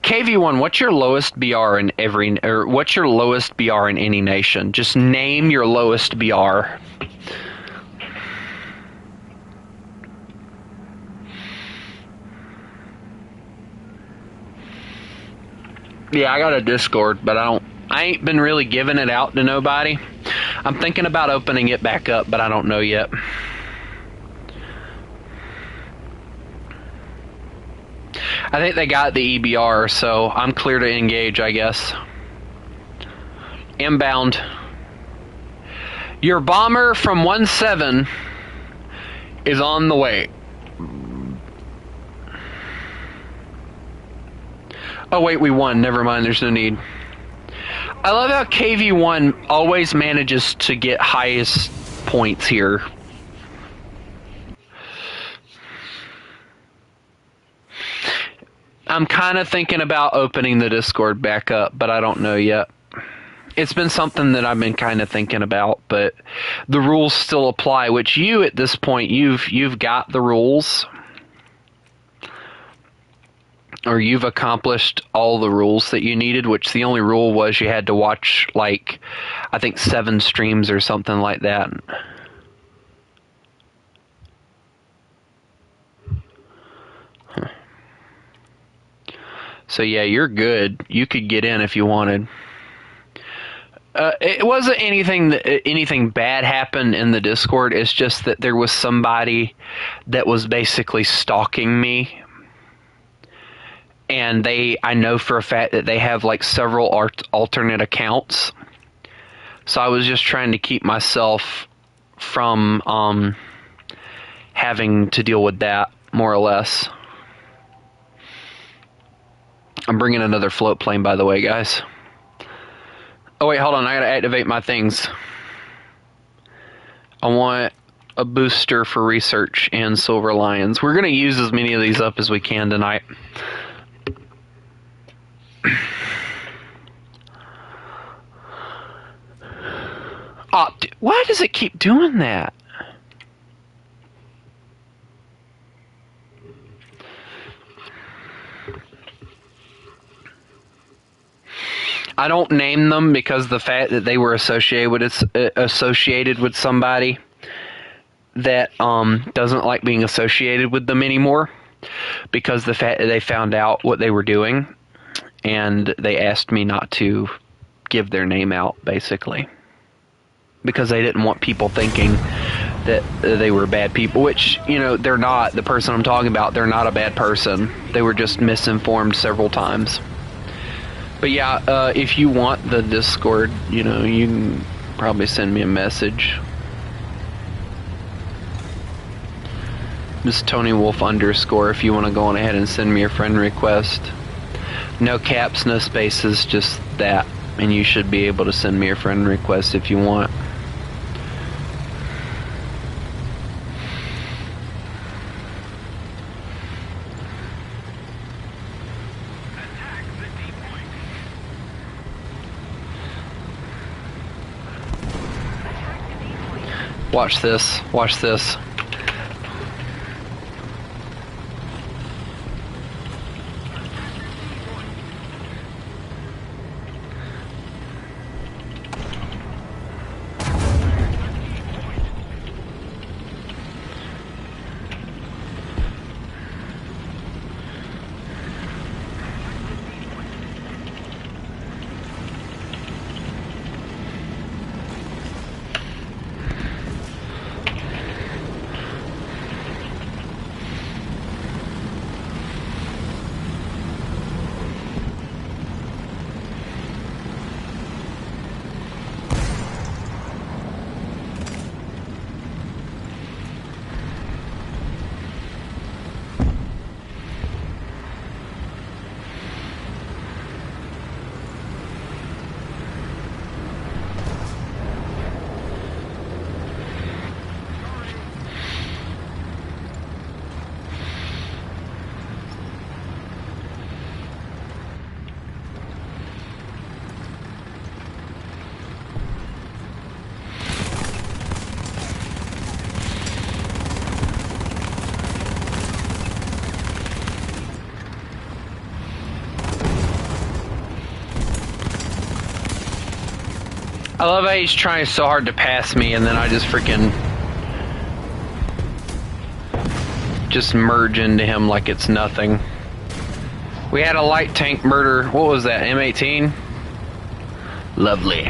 KV1, what's your lowest BR in what's your lowest BR in any nation? Just name your lowest BR. Yeah, I got a Discord, but I ain't been really giving it out to nobody. I'm thinking about opening it back up, but I don't know yet. I think they got the EBR, so I'm clear to engage, I guess. Inbound. Your bomber from 1-7 is on the way. Oh wait, we won. Never mind, there's no need. I love how KV1 always manages to get highest points here. I'm kind of thinking about opening the Discord back up, but I don't know yet. It's been something that I've been kind of thinking about, but the rules still apply, which you, at this point, you've got the rules. Or you've accomplished all the rules that you needed, which the only rule was you had to watch, like, I think 7 streams or something like that. Huh. So yeah, you're good. You could get in if you wanted. It wasn't anything bad happened in the Discord. It's just that there was somebody that was basically stalking me. And I know for a fact that they have like several alternate accounts. So I was just trying to keep myself from having to deal with that, more or less. I'm bringing another float plane, by the way, guys. Oh wait, hold on, I gotta activate my things. I want a booster for research and Silver Lions. We're gonna use as many of these up as we can tonight. Oh, why does it keep doing that? I don't name them because the fact that they were associated with somebody that doesn't like being associated with them anymore, because the fact that they found out what they were doing and they asked me not to give their name out, basically, because they didn't want people thinking that they were bad people, which, you know, they're not. The person I'm talking about, they're not a bad person. They were just misinformed several times. But yeah, if you want the Discord, you know, you can probably send me a message. Just Tony Wolf _ if you want to go on ahead and send me a friend request. No caps, no spaces, just that. And you should be able to send me a friend request if you want. Watch this. Watch this. I love how he's trying so hard to pass me, and then I just freaking just merge into him like it's nothing. We had a light tank murder. What was that? M18? Lovely.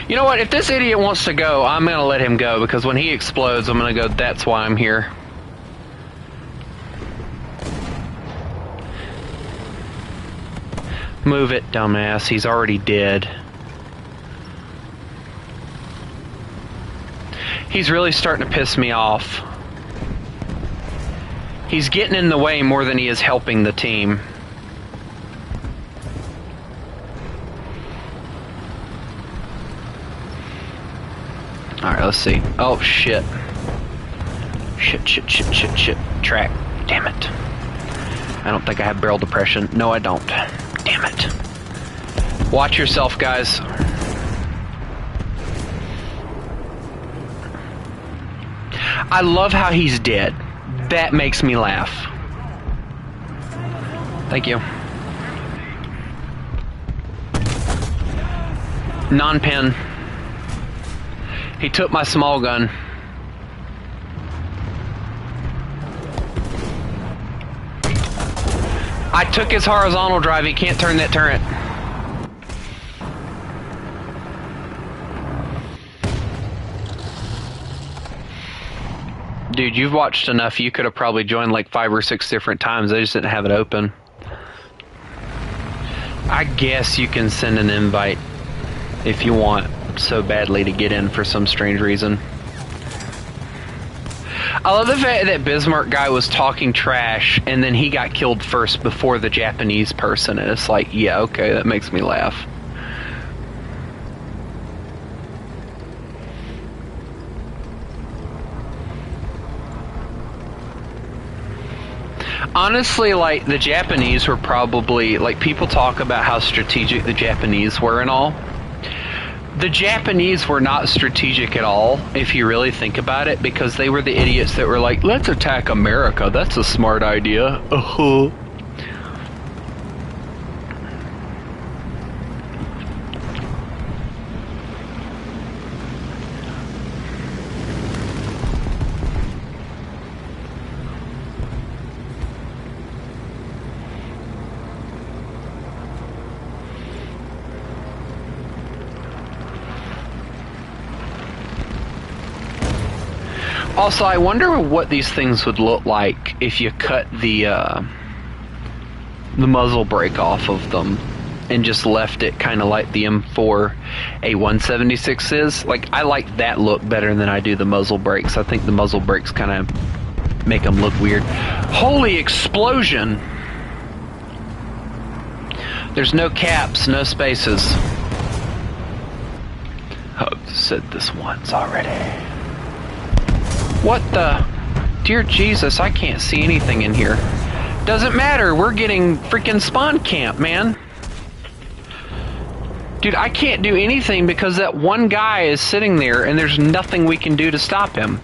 You know what? If this idiot wants to go, I'm gonna let him go, because when he explodes, I'm gonna go, that's why I'm here. Move it, dumbass. He's already dead. He's really starting to piss me off. He's getting in the way more than he is helping the team. Alright, let's see. Oh, shit. Shit. Track. Damn it. I don't think I have barrel depression. No, I don't. Damn it. Watch yourself, guys. I love how he's dead. That makes me laugh. Thank you. Non-pen. He took my small gun. I took his horizontal drive. He can't turn that turret. Dude, you've watched enough. You could have probably joined like 5 or 6 different times. They just didn't have it open. I guess you can send an invite if you want so badly to get in for some strange reason. I love the fact that Bismarck guy was talking trash and then he got killed first before the Japanese person, and it's like, yeah, okay, that makes me laugh. Honestly, like, the Japanese were probably, like, people talk about how strategic the Japanese were and all. The Japanese were not strategic at all, if you really think about it, because they were the idiots that were like, let's attack America, that's a smart idea. Also, I wonder what these things would look like if you cut the muzzle brake off of them and just left it kind of like the M4 A176 is. Like, I like that look better than I do the muzzle brakes. I think the muzzle brakes kind of make them look weird. Holy explosion! There's no caps, no spaces. I've said this once already. What the? Dear Jesus, I can't see anything in here. Doesn't matter, we're getting freaking spawn camp, man. Dude, I can't do anything because that one guy is sitting there and there's nothing we can do to stop him.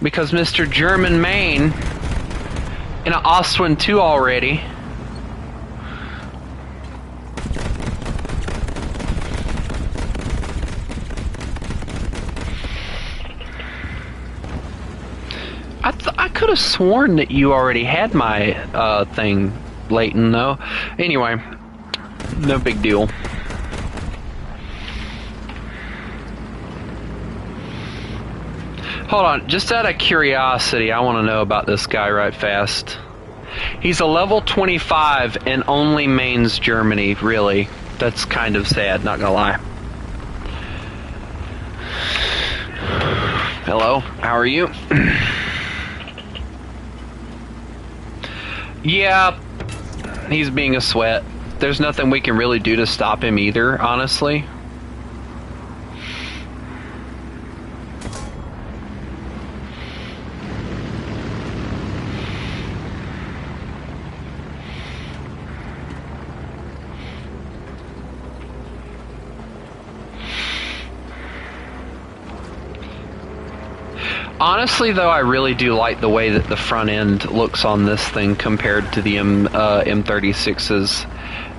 Because Mr. German Main in an Ostwin 2 already. I could have sworn that you already had my thing, Leighton, though. Anyway, no big deal. Hold on, just out of curiosity, I want to know about this guy right fast. He's a level 25 and only mains Germany, really. That's kind of sad, not gonna lie. Hello, how are you? Yeah, he's being a sweat. There's nothing we can really do to stop him either, honestly. Honestly, though, I really do like the way that the front end looks on this thing compared to the M36s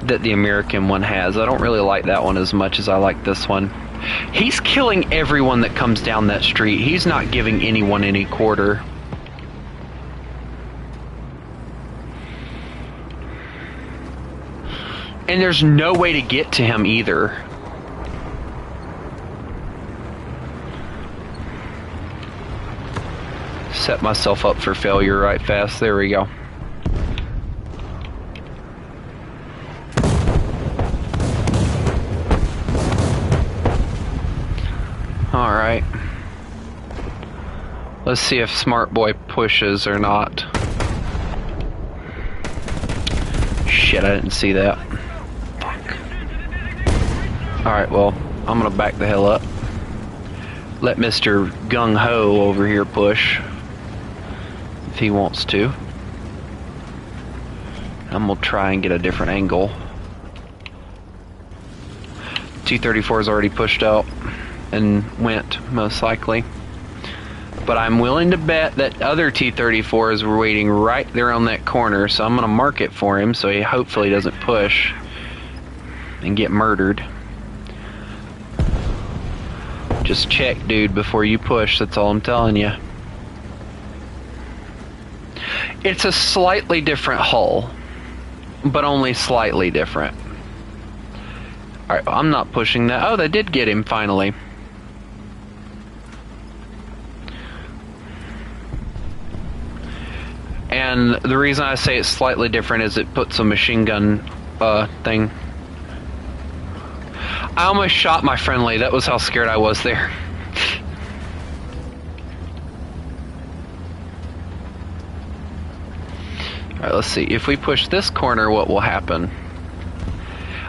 that the American one has. I don't really like that one as much as I like this one. He's killing everyone that comes down that street. He's not giving anyone any quarter. And there's no way to get to him either. Set myself up for failure right fast. There we go. Alright. Let's see if Smart Boy pushes or not. Shit, I didn't see that. Fuck. Alright, well, I'm gonna back the hell up. Let Mr. Gung Ho over here push. If he wants to. I'm gonna try and get a different angle. T-34 is already pushed out and went, most likely. But I'm willing to bet that other T-34s were waiting right there on that corner, so I'm gonna mark it for him so he hopefully doesn't push and get murdered. Just check, dude, before you push, that's all I'm telling you. It's a slightly different hull, but only slightly different. Alright, well, I'm not pushing that. Oh, they did get him, finally. And the reason I say it's slightly different is it puts a machine gun thing. I almost shot my friendly. That was how scared I was there. Alright, let's see. If we push this corner, what will happen?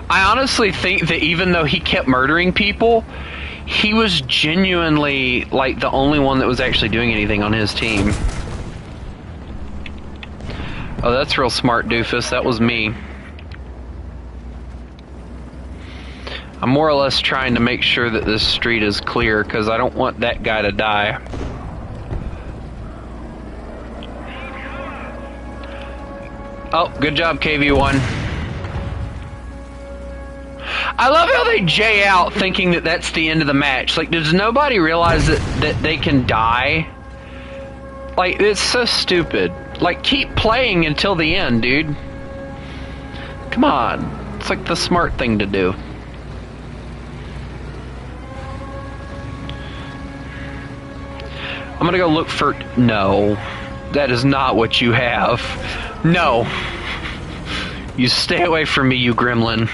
I honestly think that even though he kept murdering people, he was genuinely, like, the only one that was actually doing anything on his team. Oh, that's real smart, doofus. That was me. I'm more or less trying to make sure that this street is clear, because I don't want that guy to die. Oh, good job, KV-1. I love how they J out thinking that that's the end of the match. Like, does nobody realize that they can die? Like, it's so stupid. Like, keep playing until the end, dude. Come on. It's like the smart thing to do. I'm gonna go look for... No. That is not what you have. No. You stay away from me, you gremlin.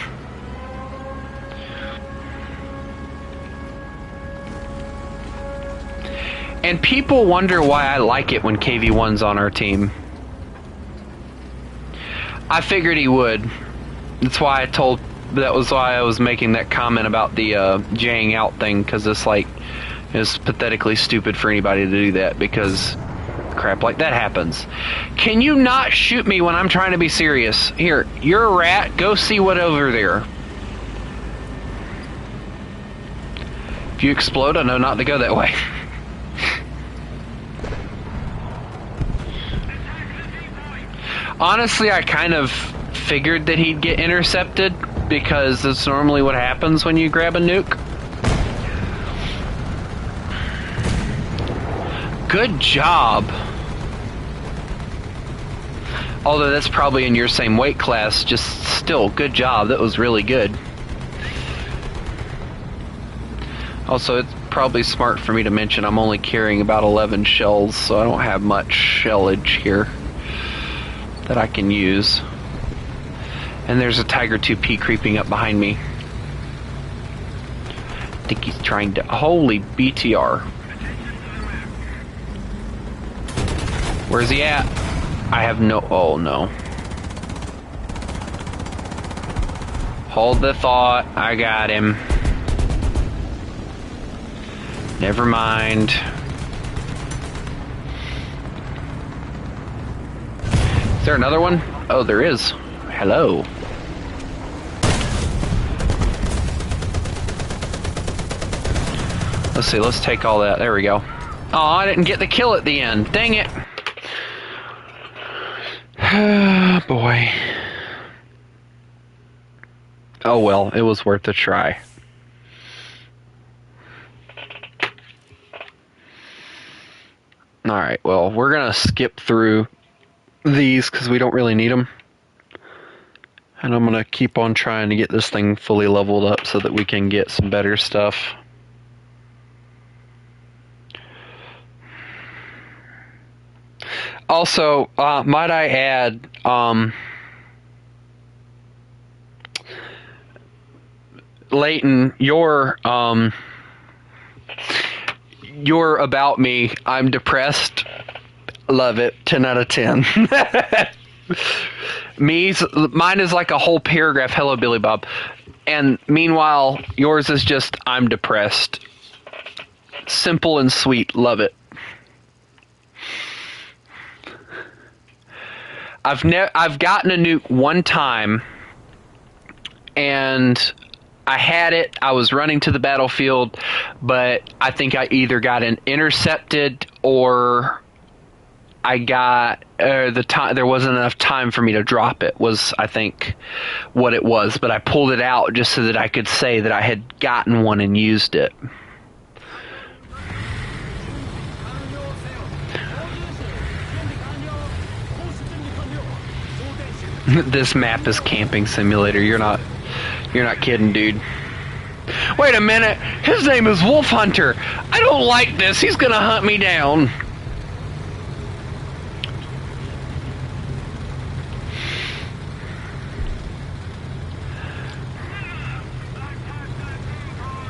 And people wonder why I like it when KV-1's on our team. I figured he would. That's why I told... That was why I was making that comment about the Jaying out thing, because it's like... It's pathetically stupid for anybody to do that, because crap like that happens. Can you not shoot me when I'm trying to be serious? Here, you're a rat. Go see what over there. If you explode, I know not to go that way. Honestly, I kind of figured that he'd get intercepted, because that's normally what happens when you grab a nuke. Good job. Although that's probably in your same weight class, just still, good job. That was really good. Also, it's probably smart for me to mention I'm only carrying about 11 shells, so I don't have much shellage here that I can use. And there's a Tiger 2P creeping up behind me. I think he's trying to... Holy BTR. Where's he at? I have no... Oh, no. Hold the thought. I got him. Never mind. Is there another one? Oh, there is. Hello. Let's see. Let's take all that. There we go. Oh, I didn't get the kill at the end. Dang it. Boy. Oh well, it was worth a try. Alright, well, we're gonna skip through these because we don't really need them. And I'm gonna keep on trying to get this thing fully leveled up so that we can get some better stuff. Also, might I add, Leighton, your about me, I'm depressed. Love it. 10 out of 10. Mine is like a whole paragraph. Hello, Billy Bob. And meanwhile, yours is just, I'm depressed. Simple and sweet. Love it. I've gotten a nuke one time, and I had it. I was running to the battlefield, but I think I either got an intercepted or I got there wasn't enough time for me to drop it. Was I think what it was, but I pulled it out just so that I could say that I had gotten one and used it. This map is camping simulator. You're not kidding, dude. Wait a minute. His name is Wolfhunter. I don't like this. He's gonna hunt me down.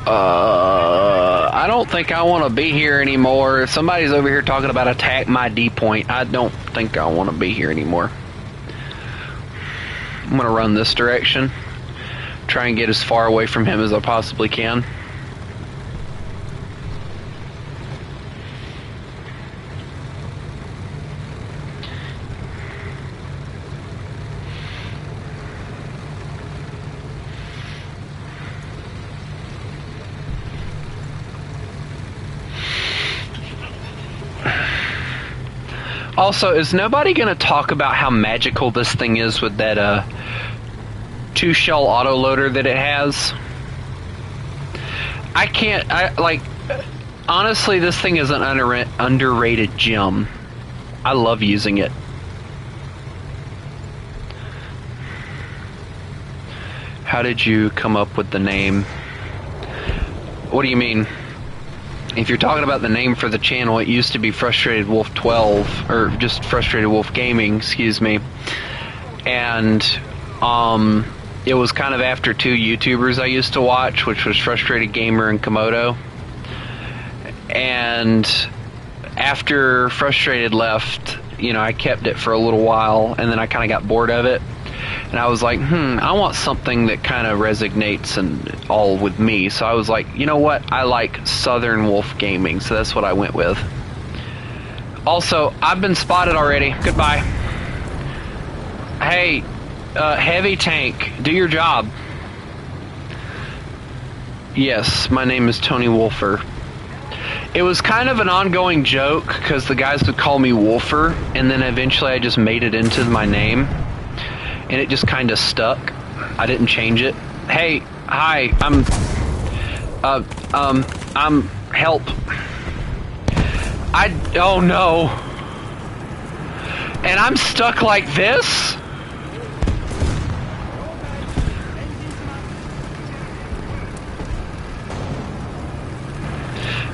I don't think I want to be here anymore. If somebody's over here talking about attack my D point, I don't think I want to be here anymore. I'm going to run this direction. Try and get as far away from him as I possibly can. Also, is nobody going to talk about how magical this thing is with that 2-shell autoloader that it has? Honestly, this thing is an underrated gem. I love using it. How did you come up with the name? What do you mean? If you're talking about the name for the channel, it used to be Frustrated Wolf 12, or just Frustrated Wolf Gaming, excuse me. And it was kind of after two YouTubers I used to watch, which was Frustrated Gamer and Komodo. And after Frustrated left, I kept it for a little while, and then I kind of got bored of it. And I was like, I want something that kind of resonates and all with me. So I was like, you know what? I like Southern Wolf Gaming, so that's what I went with. Also, I've been spotted already. Goodbye. Hey, heavy tank, do your job. Yes, my name is Tony Wolfer. It was kind of an ongoing joke because the guys would call me Wolfer, and then eventually I just made it into my name. And it just kind of stuck. I didn't change it. Hey, hi, I'm help. Oh no. And I'm stuck like this?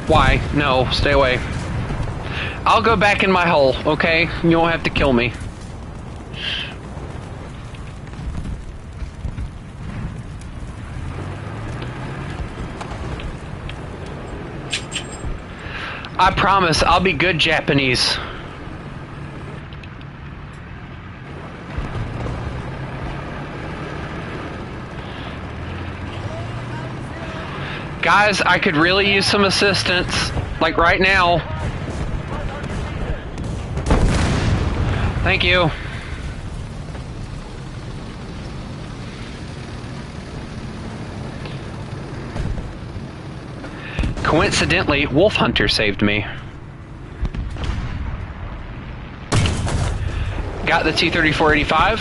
Why? No, stay away. I'll go back in my hole, okay? You don't have to kill me. I promise, I'll be good Japanese. Guys, I could really use some assistance, like right now. Thank you. Coincidentally, Wolfhunter saved me. Got the T-34-85.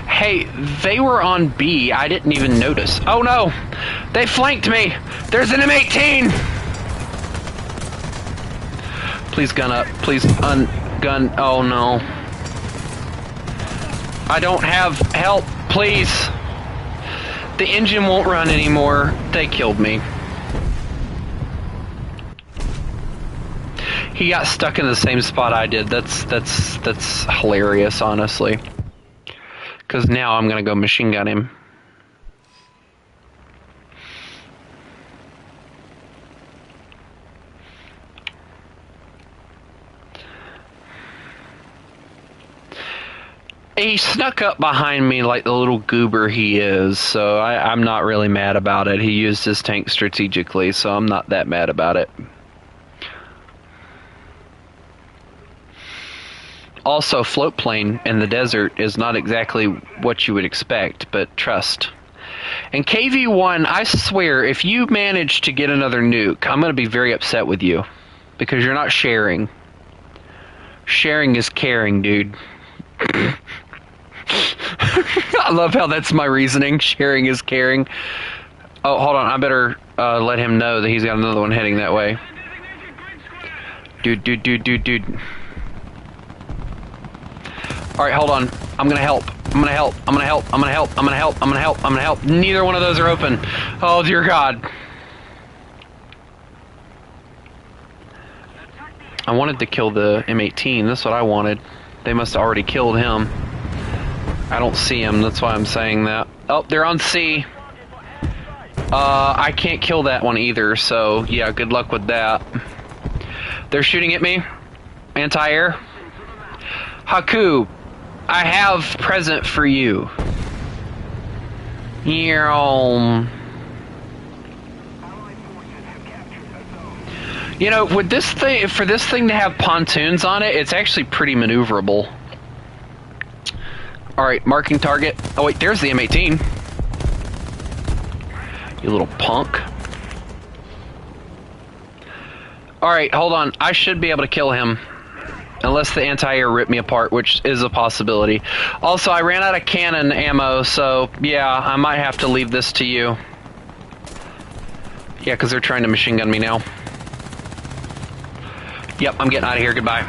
Hey, they were on B. I didn't even notice. Oh no! They flanked me! There's an M18! Please gun up. Please ungun. Oh no. I don't have help. Please. The engine won't run anymore. They killed me. He got stuck in the same spot I did. That's hilarious, honestly. Because now I'm gonna go machine gun him. He snuck up behind me like the little goober he is, so I'm not really mad about it. He used his tank strategically, so I'm not that mad about it. Also, float plane in the desert is not exactly what you would expect, but trust. And KV-1, I swear, if you manage to get another nuke, I'm going to be very upset with you. Because you're not sharing. Sharing is caring, dude. I love how that's my reasoning. Sharing is caring. Oh, hold on. I better let him know that he's got another one heading that way. Dude. Alright, hold on. I'm gonna help. I'm gonna help. Neither one of those are open. Oh, dear God. I wanted to kill the M18. That's what I wanted. They must have already killed him. I don't see him. That's why I'm saying that. Oh, they're on C. I can't kill that one either, so yeah, good luck with that. They're shooting at me. Anti-air. Haku, I have present for you. You know, with this thing, for this thing to have pontoons on it, it's actually pretty maneuverable. Alright, marking target. Oh wait, there's the M18. You little punk. Alright, hold on. I should be able to kill him. Unless the anti-air ripped me apart, which is a possibility. Also, I ran out of cannon ammo, so yeah, I might have to leave this to you. Yeah, because they're trying to machine gun me now. Yep, I'm getting out of here. Goodbye.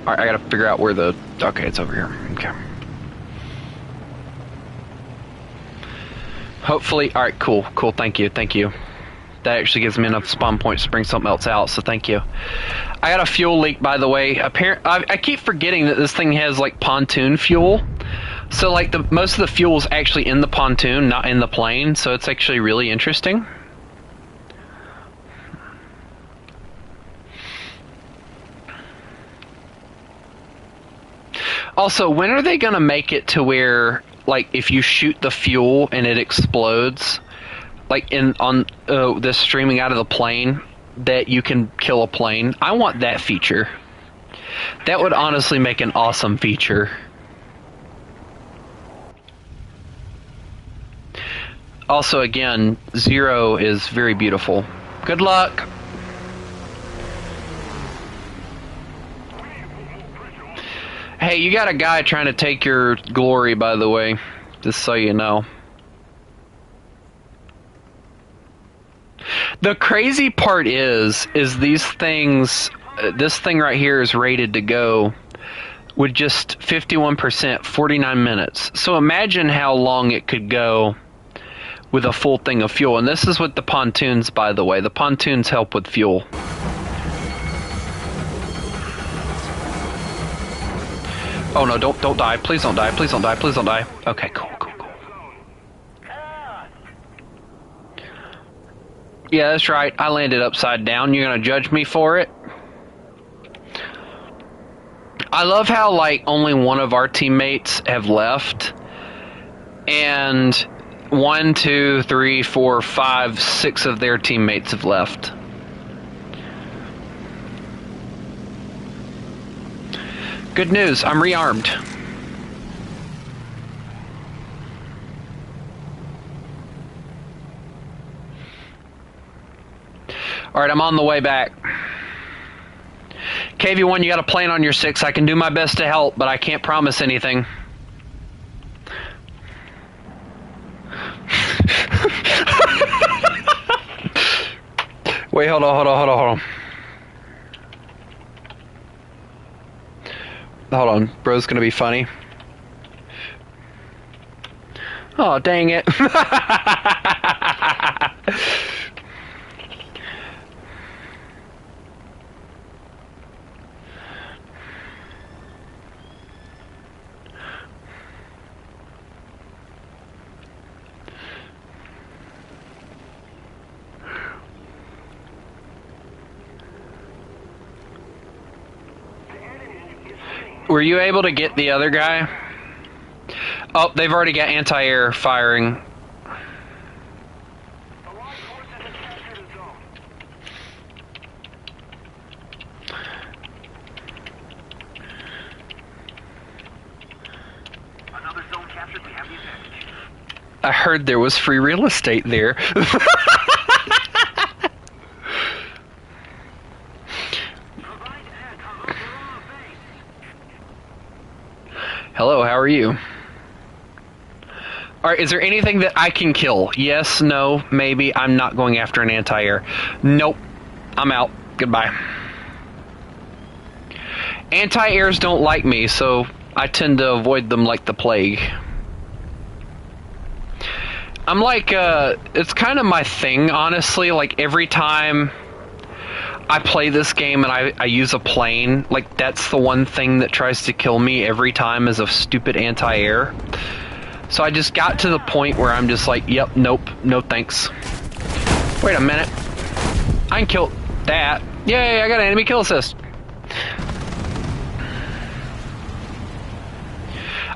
Alright, I gotta figure out where the... Okay, it's over here. Okay. Hopefully... Alright, cool. Cool, thank you. That actually gives me enough spawn points to bring something else out, so thank you. I got a fuel leak, by the way. I keep forgetting that this thing has, like, pontoon fuel. So, like, most of the fuel is actually in the pontoon, not in the plane, so it's actually really interesting. Also, when are they gonna make it to where, like, if you shoot the fuel and it explodes... like on this streaming out of the plane, that you can kill a plane. I want that feature. That would honestly make an awesome feature. Also, again, Zero is very beautiful. Good luck! Hey, you got a guy trying to take your glory, by the way. Just so you know. The crazy part is these things, this thing right here is rated to go with just 51%, 49 minutes. So imagine how long it could go with a full thing of fuel. And this is with the pontoons, by the way. The pontoons help with fuel. Oh no, don't die. Please don't die. Please don't die. Please don't die. Okay, cool. Yeah, that's right. I landed upside down. You're gonna judge me for it? I love how, like, only one of our teammates have left. And 1, 2, 3, 4, 5, 6 of their teammates have left. Good news, I'm rearmed. Alright, I'm on the way back. KV1, you got a plane on your 6. I can do my best to help, but I can't promise anything. Wait, hold on. Hold on, bro's gonna be funny. Oh, dang it. Were you able to get the other guy? Oh, they've already got anti-air firing. Another zone captured. We have the advantage. I heard there was free real estate there. Hello, how are you? Alright, is there anything that I can kill? Yes, no, maybe. I'm not going after an anti-air. Nope. I'm out. Goodbye. Anti-airs don't like me, so I tend to avoid them like the plague. I'm like, it's kind of my thing, honestly. Like, every time I play this game and I use a plane, like, that's the one thing that tries to kill me every time is a stupid anti-air. So I just got to the point where I'm just like, yep, nope, no thanks. Wait a minute. I can kill that. Yay, I got an enemy kill assist.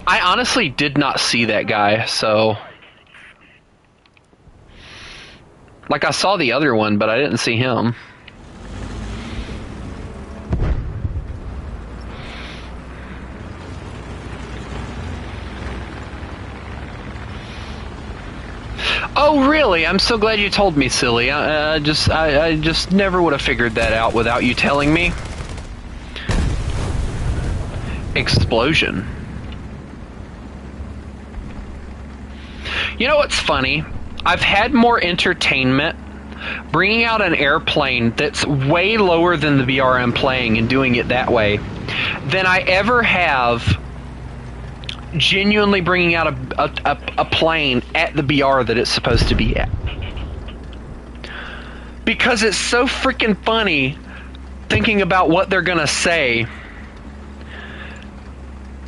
I honestly did not see that guy, so... Like, I saw the other one, but I didn't see him. Oh, really? I'm so glad you told me, silly. I just never would have figured that out without you telling me. Explosion. You know what's funny? I've had more entertainment bringing out an airplane that's way lower than the BR I'm playing and doing it that way than I ever have genuinely bringing out a plane at the BR that it's supposed to be at. Because it's so freaking funny thinking about what they're gonna say.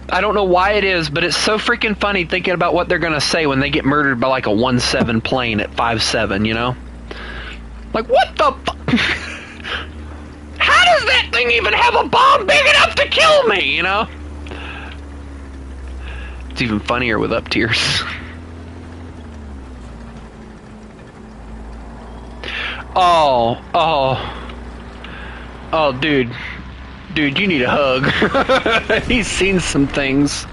I don't know why it is, but it's so freaking funny thinking about what they're gonna say when they get murdered by like a 1-7 plane at 5-7, you know? Like, what the fu- How does that thing even have a bomb big enough to kill me, you know? It's even funnier with up tiers. Oh, dude. Dude, you need a hug. He's seen some things.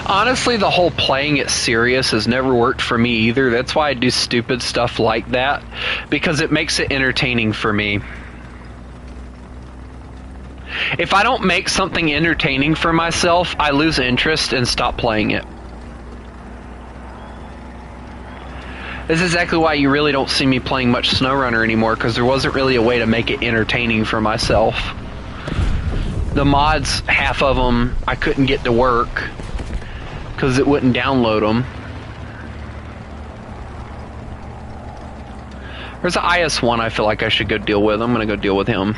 Honestly, the whole playing it serious has never worked for me either. That's why I do stupid stuff like that, because it makes it entertaining for me. If I don't make something entertaining for myself, I lose interest and stop playing it. This is exactly why you really don't see me playing much SnowRunner anymore, because there wasn't really a way to make it entertaining for myself. The mods, half of them, I couldn't get to work because it wouldn't download them. There's an IS-1 I feel like I should go deal with. I'm going to go deal with him.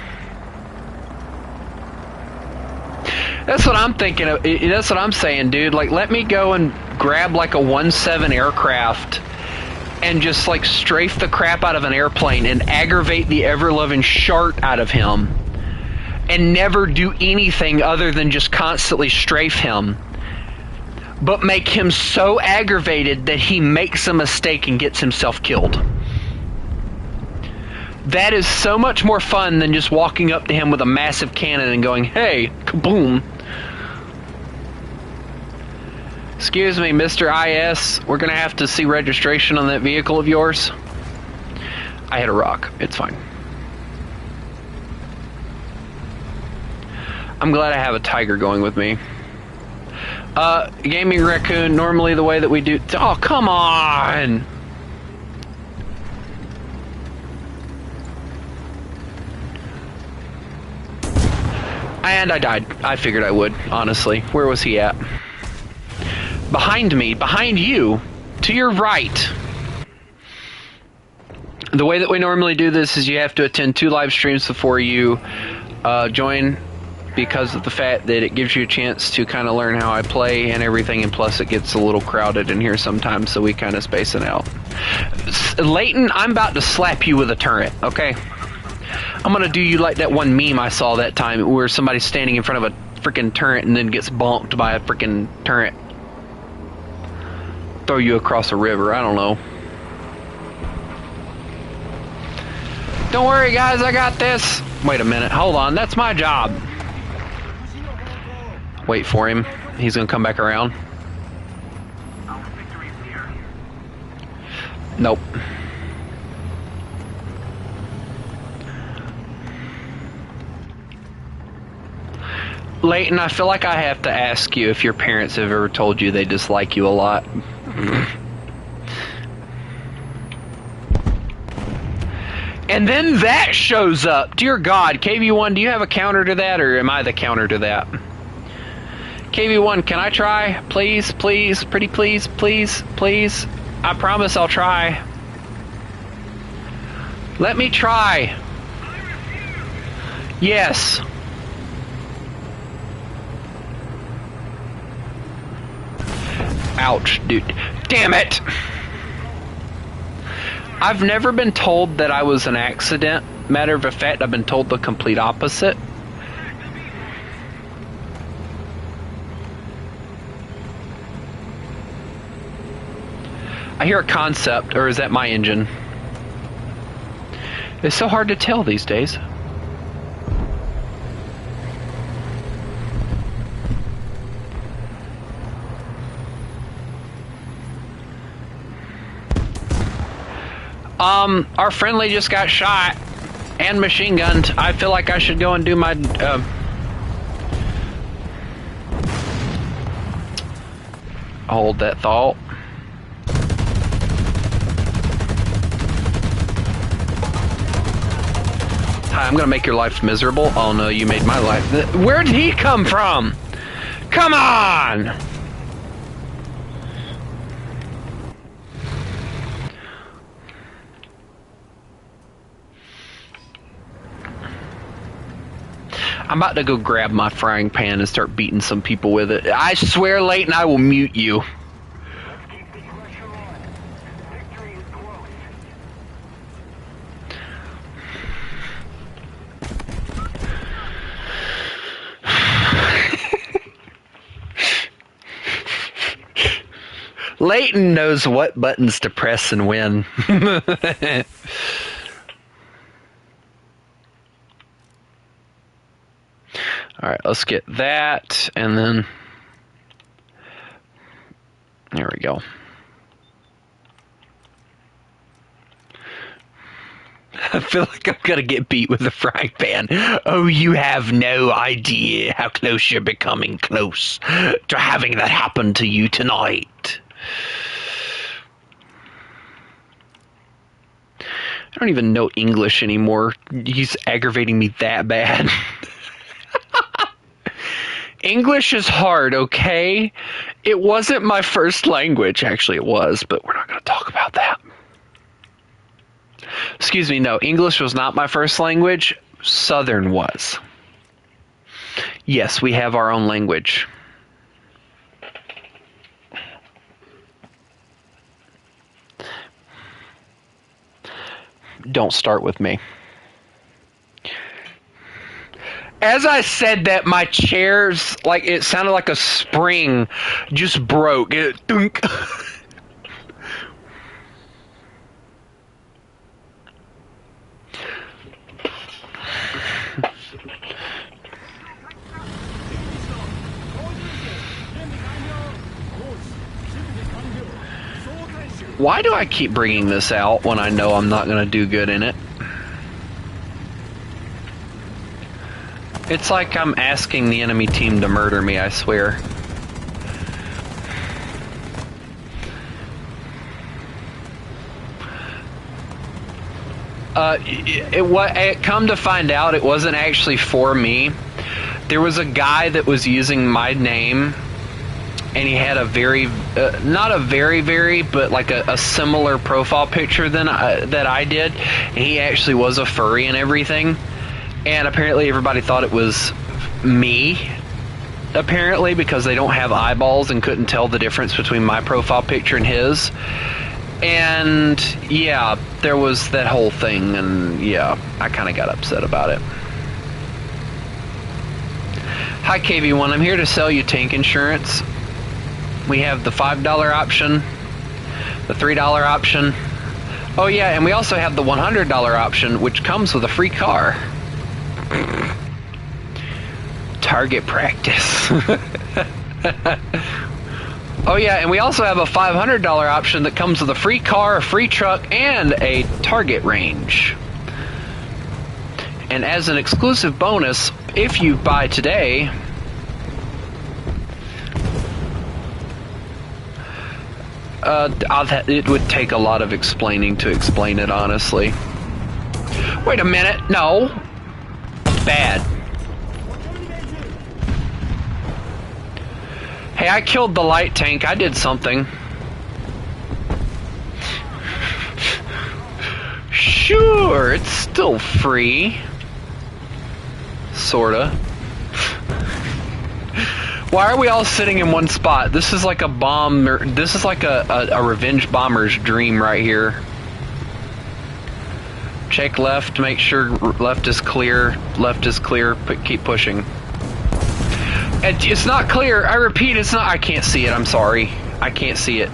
That's what I'm thinking of. That's what I'm saying, dude. Like, let me go and grab like a 1-7 aircraft and just like strafe the crap out of an airplane and aggravate the ever-loving shart out of him and never do anything other than just constantly strafe him, but make him so aggravated that he makes a mistake and gets himself killed. That is so much more fun than just walking up to him with a massive cannon and going, hey, kaboom. Excuse me, Mr. IS. We're gonna have to see registration on that vehicle of yours. I hit a rock. It's fine. I'm glad I have a tiger going with me. Gaming Raccoon, normally the way that we do... Oh, come on! And I died. I figured I would, honestly. Where was he at? Behind me. Behind you. To your right. The way that we normally do this is you have to attend 2 live streams before you join, because of the fact that it gives you a chance to kind of learn how I play and everything, and plus it gets a little crowded in here sometimes, so we kind of space it out. Leighton, I'm about to slap you with a turret, okay? I'm gonna do you like that one meme I saw that time where somebody's standing in front of a freaking turret and then gets bonked by a freaking turret. Throw you across a river, I don't know. Don't worry guys, I got this. Wait a minute, hold on, that's my job. Wait for him. He's gonna come back around. Nope. Leighton, I feel like I have to ask you if your parents have ever told you they dislike you a lot. And then that shows up. Dear God, KV1, do you have a counter to that, or am I the counter to that? KV1, can I try? Please, please, pretty please, please, please. I promise I'll try. Let me try. Yes. Ouch, dude. Damn it! I've never been told that I was an accident. Matter of fact, I've been told the complete opposite. I hear a concept, or is that my engine? It's so hard to tell these days. Our friendly just got shot and machine gunned. I feel like I should go and do my, hold that thought. Hi, I'm gonna make your life miserable. Oh no, you made my life. Where did he come from? Come on! I'm about to go grab my frying pan and start beating some people with it. I swear, Leighton, I will mute you. Leighton knows what buttons to press and when. Alright, let's get that, and then... There we go. I feel like I'm gonna get beat with a frying pan. Oh, you have no idea how close you're becoming close to having that happen to you tonight. I don't even know English anymore. He's aggravating me that bad. English is hard, okay? It wasn't my first language. Actually, it was, but we're not going to talk about that. Excuse me, no, English was not my first language. Southern was. Yes, we have our own language. Don't start with me. As I said that, my chairs, like, it sounded like a spring just broke. It, thunk. Why do I keep bringing this out when I know I'm not going to do good in it? It's like I'm asking the enemy team to murder me, I swear. Come to find out, it wasn't actually for me. There was a guy that was using my name, and he had a very, not a very, but like a similar profile picture that I did. And he actually was a furry and everything. And apparently everybody thought it was me, apparently, because they don't have eyeballs and couldn't tell the difference between my profile picture and his. And yeah, there was that whole thing, and yeah, I kind of got upset about it. Hi KV1, I'm here to sell you tank insurance. We have the $5 option, the $3 option. Oh yeah, and we also have the $100 option, which comes with a free car. Target practice. Oh yeah, and we also have a $500 option that comes with a free car, a free truck, and a target range. And as an exclusive bonus, if you buy today, it would take a lot of explaining to explain it, honestly. Wait a minute, no. Bad. Hey, I killed the light tank. I did something. Sure, it's still free. Sorta. Why are we all sitting in one spot? This is like a bomb. This is like a revenge bomber's dream right here. Check left, make sure left is clear. Left is clear, but keep pushing. It's not clear. I repeat, it's not. I can't see it. I'm sorry. I can't see it.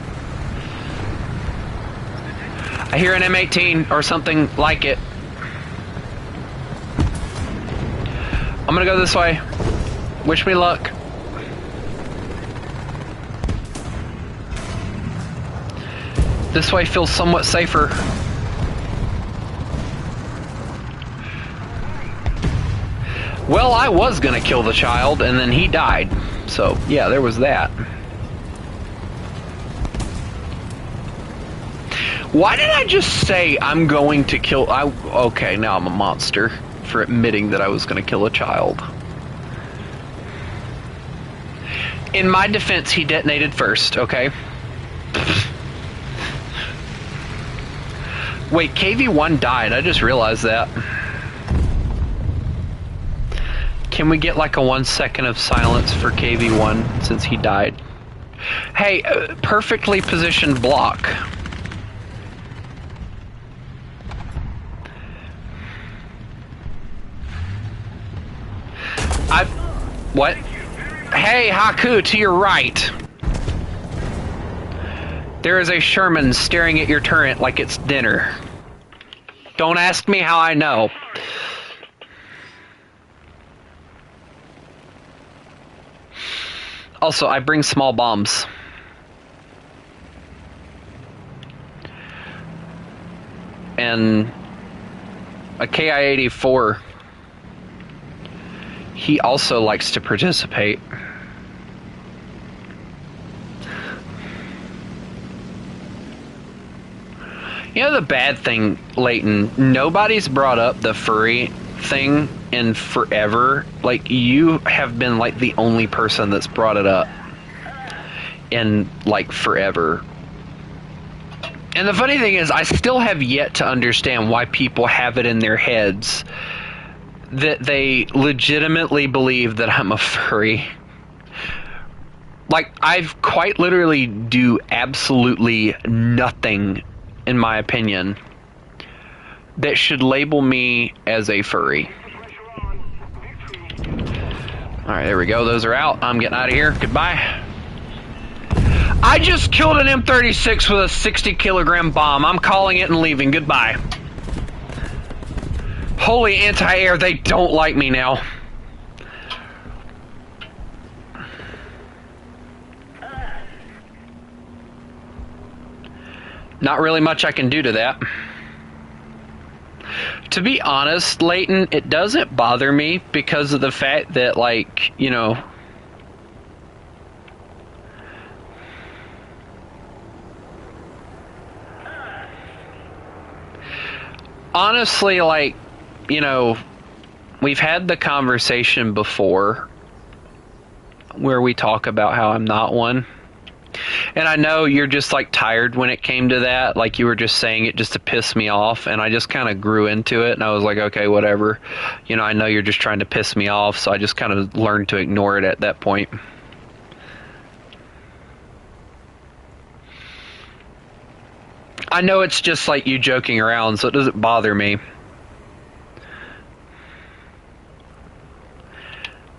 I hear an M18 or something like it. I'm gonna go this way. Wish me luck. This way feels somewhat safer. Well, I was gonna kill the child, and then he died. So, yeah, there was that. Why did I just say I'm going to kill... Okay, now I'm a monster for admitting that I was gonna kill a child. In my defense, he detonated first, okay? Wait, KV1 died. I just realized that. Can we get like a 1 second of silence for KV1 since he died? Hey, perfectly positioned block. What? Hey, Haku, to your right. There is a Sherman staring at your turret like it's dinner. Don't ask me how I know. Also, I bring small bombs. And a KI-84. He also likes to participate. You know the bad thing, Leighton? Nobody's brought up the furry thing in forever. Like, you have been like the only person that's brought it up in like forever. And the funny thing is, I still have yet to understand why people have it in their heads that they legitimately believe that I'm a furry. Like, I've quite literally do absolutely nothing, in my opinion, that should label me as a furry. Alright, there we go. Those are out. I'm getting out of here. Goodbye. I just killed an M36 with a 60-kilogram bomb. I'm calling it and leaving. Goodbye. Holy anti-air, they don't like me now. Not really much I can do to that. To be honest, Leighton, it doesn't bother me because of the fact that, like, you know, honestly, like, you know, we've had the conversation before where we talk about how I'm not one. And I know you're just, like, tired when it came to that. Like, you were just saying it just to piss me off. And I just kind of grew into it. And I was like, okay, whatever. You know, I know you're just trying to piss me off. So I just kind of learned to ignore it at that point. I know it's just like you joking around, so it doesn't bother me.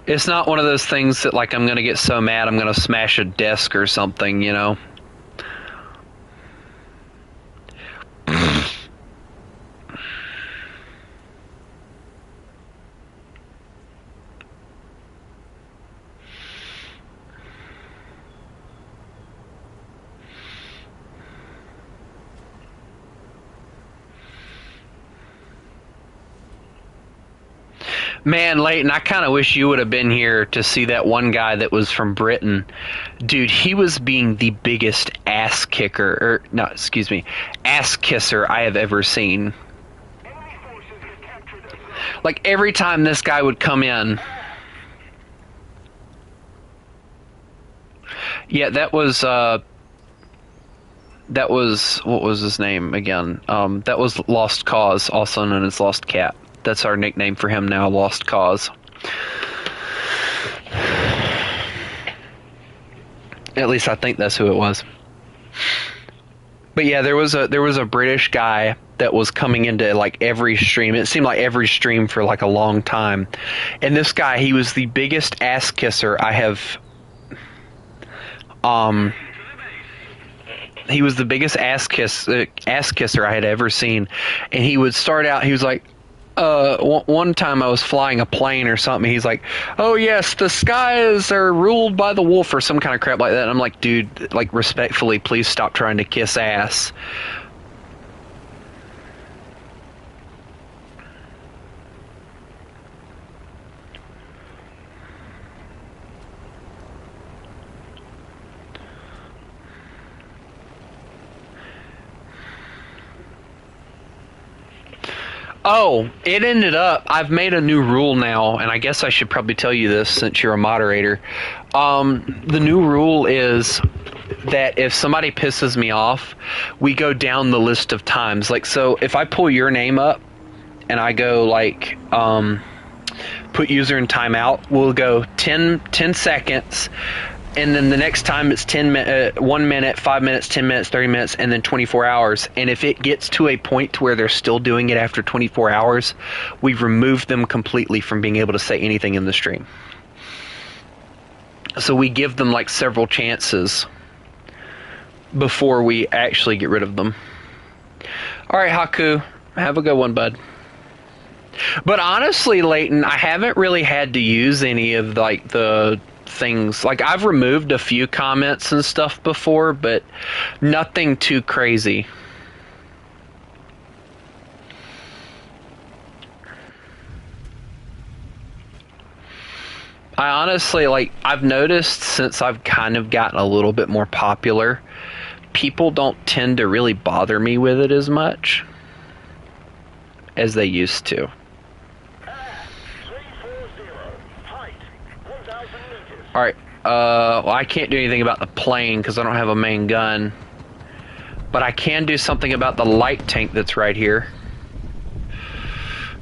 It's not one of those things that, like, I'm going to get so mad I'm going to smash a desk or something, you know? Man, Leighton, I kind of wish you would have been here to see that one guy that was from Britain. Dude, he was being the biggest ass kicker, or, no, excuse me, ass kisser I have ever seen. Like, every time this guy would come in. Yeah, that was, what was his name again? That was Lost Cause, also known as Lost Cat. That's our nickname for him now, Lost Cause. At least I think that's who it was. But yeah, there was a British guy that was coming into, like, every stream. It seemed like every stream for, like, a long time. And this guy, he was the biggest ass kisser I have. He was the biggest ass kisser I had ever seen. And he would start out. He was like, one time I was flying a plane or something. He's like, "Oh yes, the skies are ruled by the wolf," or some kind of crap like that. And I'm like, dude, like, respectfully, please stop trying to kiss ass. Oh, it ended up, I've made a new rule now, and I guess I should probably tell you this since you're a moderator. The new rule is that if somebody pisses me off, we go down the list of times. Like, so if I pull your name up and I go, like, put user in timeout, we'll go 10 seconds. And then the next time it's 1 minute, 5 minutes, 10 minutes, 30 minutes, and then 24 hours. And if it gets to a point to where they're still doing it after 24 hours, we've removed them completely from being able to say anything in the stream. So we give them, like, several chances before we actually get rid of them. All right, Haku, have a good one, bud. But honestly, Leighton, I haven't really had to use any of, like, the things. Like, I've removed a few comments and stuff before, but nothing too crazy. I honestly, like, I've noticed since I've kind of gotten a little bit more popular, people don't tend to really bother me with it as much as they used to. Alright, well, I can't do anything about the plane because I don't have a main gun. But I can do something about the light tank that's right here.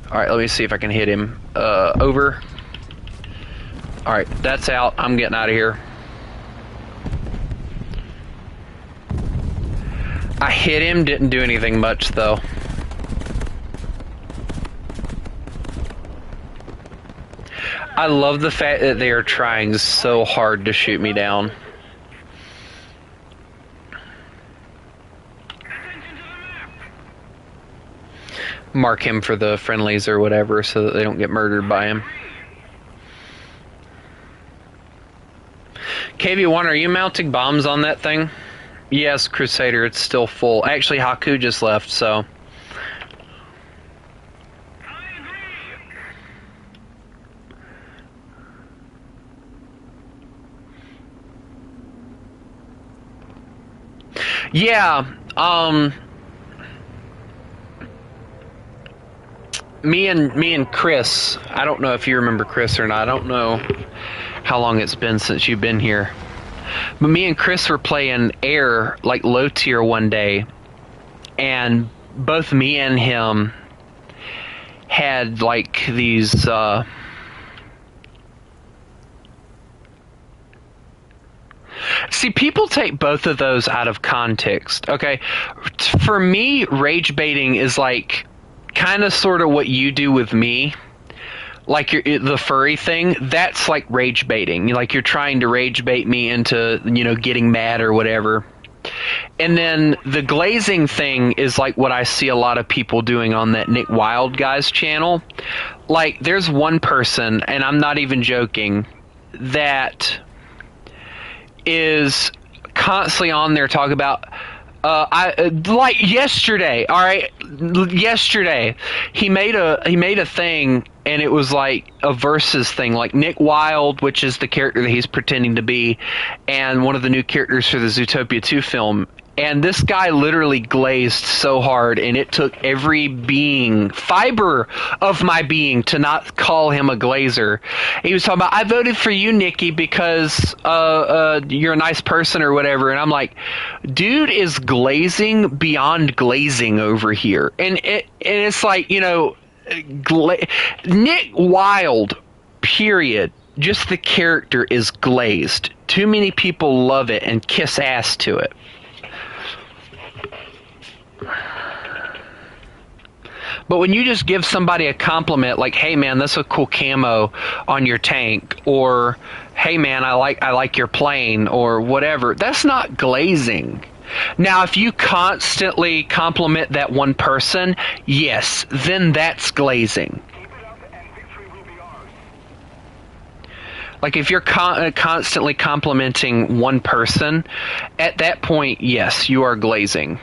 Alright, let me see if I can hit him. Over. Alright, that's out. I'm getting out of here. I hit him, didn't do anything much though. I love the fact that they are trying so hard to shoot me down. Mark him for the friendlies or whatever so that they don't get murdered by him. KV1, are you mounting bombs on that thing? Yes, Crusader, it's still full. Actually, Haku just left, so... Yeah, me and Chris, I don't know if you remember Chris or not. I don't know how long it's been since you've been here. But me and Chris were playing Air, like low tier one day, and both me and him had like these see, people take both of those out of context. Okay, for me, rage baiting is like kind of sort of what you do with me, like the furry thing. That's like rage baiting. Like you're trying to rage bait me into, you know, getting mad or whatever. And then the glazing thing is like what I see a lot of people doing on that Nick Wild guy's channel. Like there's one person, and I'm not even joking, that is constantly on there talking about like yesterday, all right, yesterday he made a thing, and it was like a versus thing, like Nick Wilde, which is the character that he's pretending to be, and one of the new characters for the Zootopia 2 film. And this guy literally glazed so hard, and it took every fiber of my being to not call him a glazer. He was talking about, I voted for you, Nikki, because you're a nice person or whatever. And I'm like, dude is glazing beyond glazing over here. And it's like, you know, Nick Wilde, period. Just the character is glazed. Too many people love it and kiss ass to it. But when you just give somebody a compliment, like, "Hey man, that's a cool camo on your tank," or "Hey man, I like your plane," or whatever, that's not glazing. Now, if you constantly compliment that one person, yes, then that's glazing. Like if you're constantly complimenting one person, at that point, yes, you are glazing.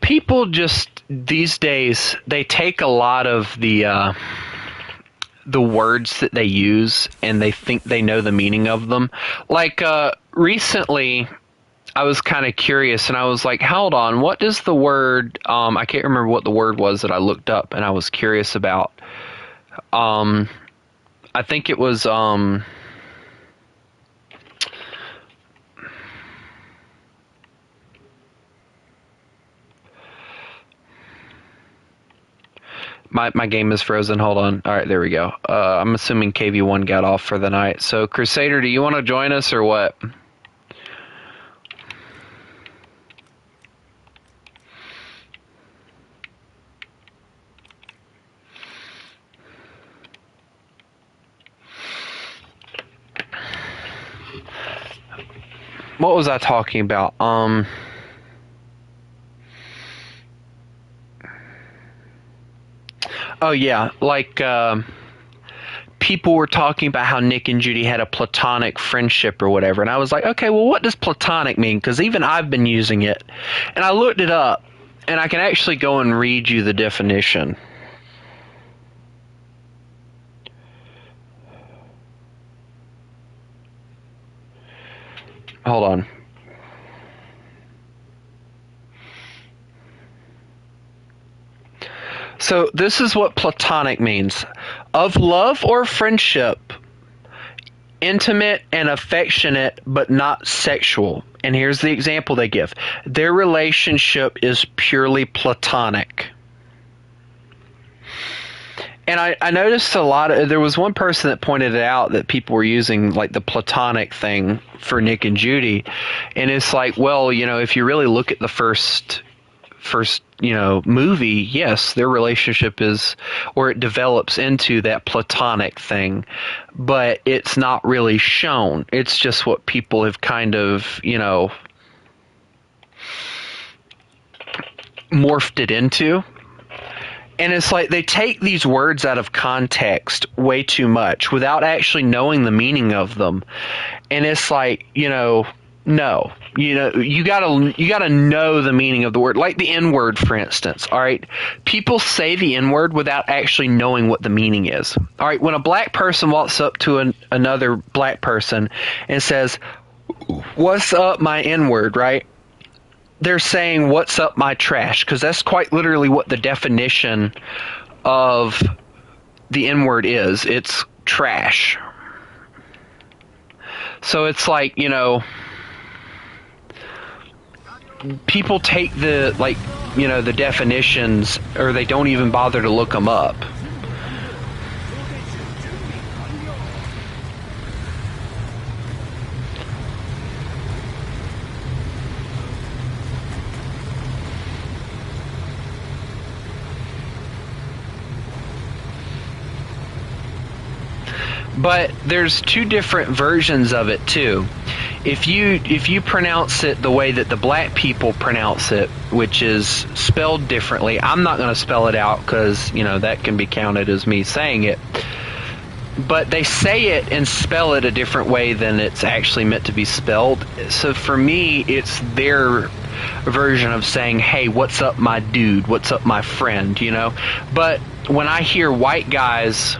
People just these days, they take a lot of the words that they use, and they think they know the meaning of them. Like recently, I was kind of curious, and I was like, hold on, what does the word, I can't remember what the word was that I looked up and I was curious about. I think it was My game is frozen. Hold on. All right, there we go. I'm assuming KV1 got off for the night. So, Crusader, do you want to join us or what? What was I talking about? Oh yeah, like people were talking about how Nick and Judy had a platonic friendship or whatever, and I was like, okay, well, what does platonic mean? Because even I've been using it, and I looked it up, and I can actually go and read you the definition. Hold on. So this is what platonic means. Of love or friendship, intimate and affectionate, but not sexual. And here's the example they give. Their relationship is purely platonic. And I noticed a lot of, there was one person that pointed it out that people were using like the platonic thing for Nick and Judy. And it's like, well, you know, if you really look at the first, you know, movie, yes, their relationship is, or it develops into that platonic thing, but it's not really shown. It's just what people have kind of, you know, morphed it into. And it's like they take these words out of context way too much without actually knowing the meaning of them. And it's like, you know, no. You know, you gotta know the meaning of the word. Like the N-word, for instance. All right. People say the N-word without actually knowing what the meaning is. All right. When a black person walks up to another black person and says, "What's up, my N-word?" right? They're saying, "What's up my trash?" Because that's quite literally what the definition of the N-word is. It's trash. So it's like, you know, people take the, like, you know, the definitions, or they don't even bother to look them up. But there's two different versions of it too. If you pronounce it the way that the black people pronounce it, which is spelled differently, I'm not going to spell it out because, you know, that can be counted as me saying it. But they say it and spell it a different way than it's actually meant to be spelled. So for me, it's their version of saying, "Hey, what's up, my dude? What's up, my friend?" You know. But when I hear white guys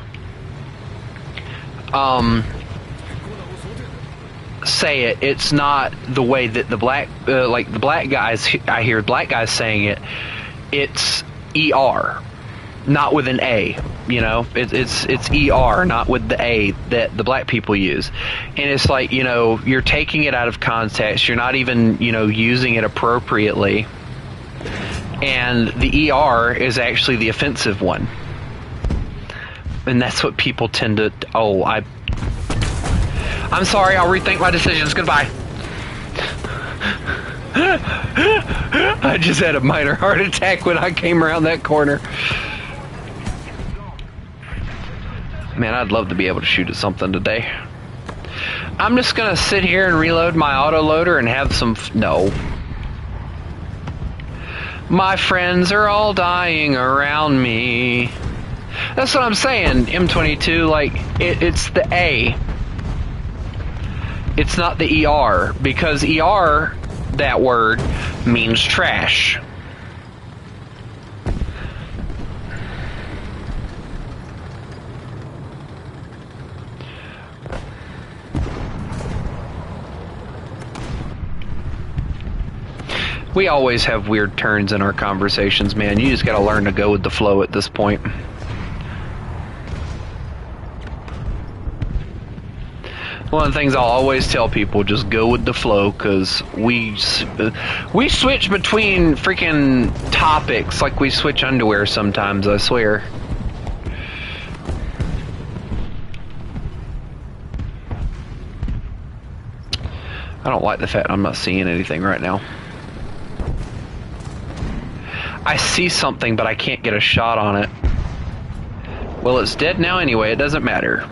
say it, it's not the way that the black, like the black guys, I hear black guys saying it, it's ER, not with an A, you know, it's ER, not with the A that the black people use. And it's like, you know, you're taking it out of context, you're not even, you know, using it appropriately, and the ER is actually the offensive one. And that's what people tend to, I'm sorry, I'll rethink my decisions. Goodbye. I just had a minor heart attack when I came around that corner. Man, I'd love to be able to shoot at something today. I'm just gonna sit here and reload my autoloader and have some no. My friends are all dying around me. That's what I'm saying, M22, like, it's the A. It's not the ER, because ER, that word, means trash. We always have weird turns in our conversations, man. You just gotta learn to go with the flow at this point. One of the things I'll always tell people, just go with the flow, because we switch between freaking topics like we switch underwear sometimes, I swear. I don't like the fact I'm not seeing anything right now. I see something, but I can't get a shot on it. Well, it's dead now anyway, it doesn't matter.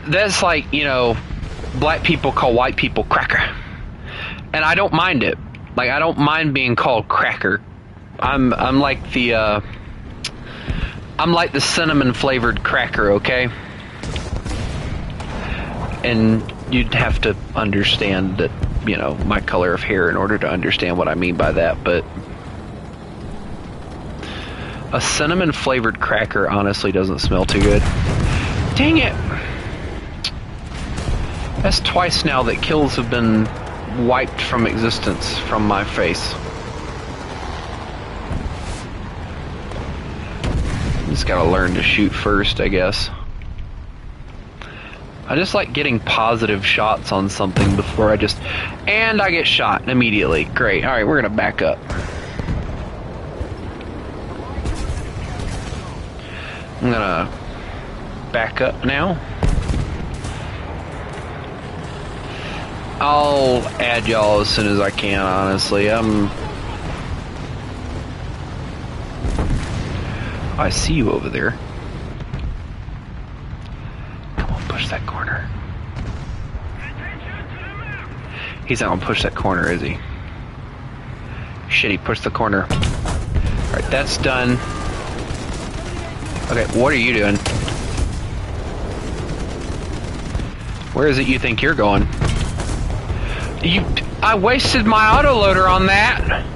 That's like, you know, black people call white people cracker. And I don't mind it. Like, I don't mind being called cracker. I'm like the cinnamon flavored cracker, okay? And you'd have to understand that, you know, my color of hair in order to understand what I mean by that, but a cinnamon flavored cracker honestly doesn't smell too good. Dang it! That's twice now that kills have been wiped from existence from my face. Just gotta learn to shoot first, I guess. I just like getting positive shots on something before I just... And I get shot immediately. Great. Alright, we're gonna back up. I'm gonna back up now. I'll add y'all as soon as I can, honestly. I see you over there. Come on, push that corner. He's not gonna push that corner, is he? Shit, he pushed the corner. Alright, that's done. Okay, what are you doing? Where is it you think you're going? I wasted my autoloader on that.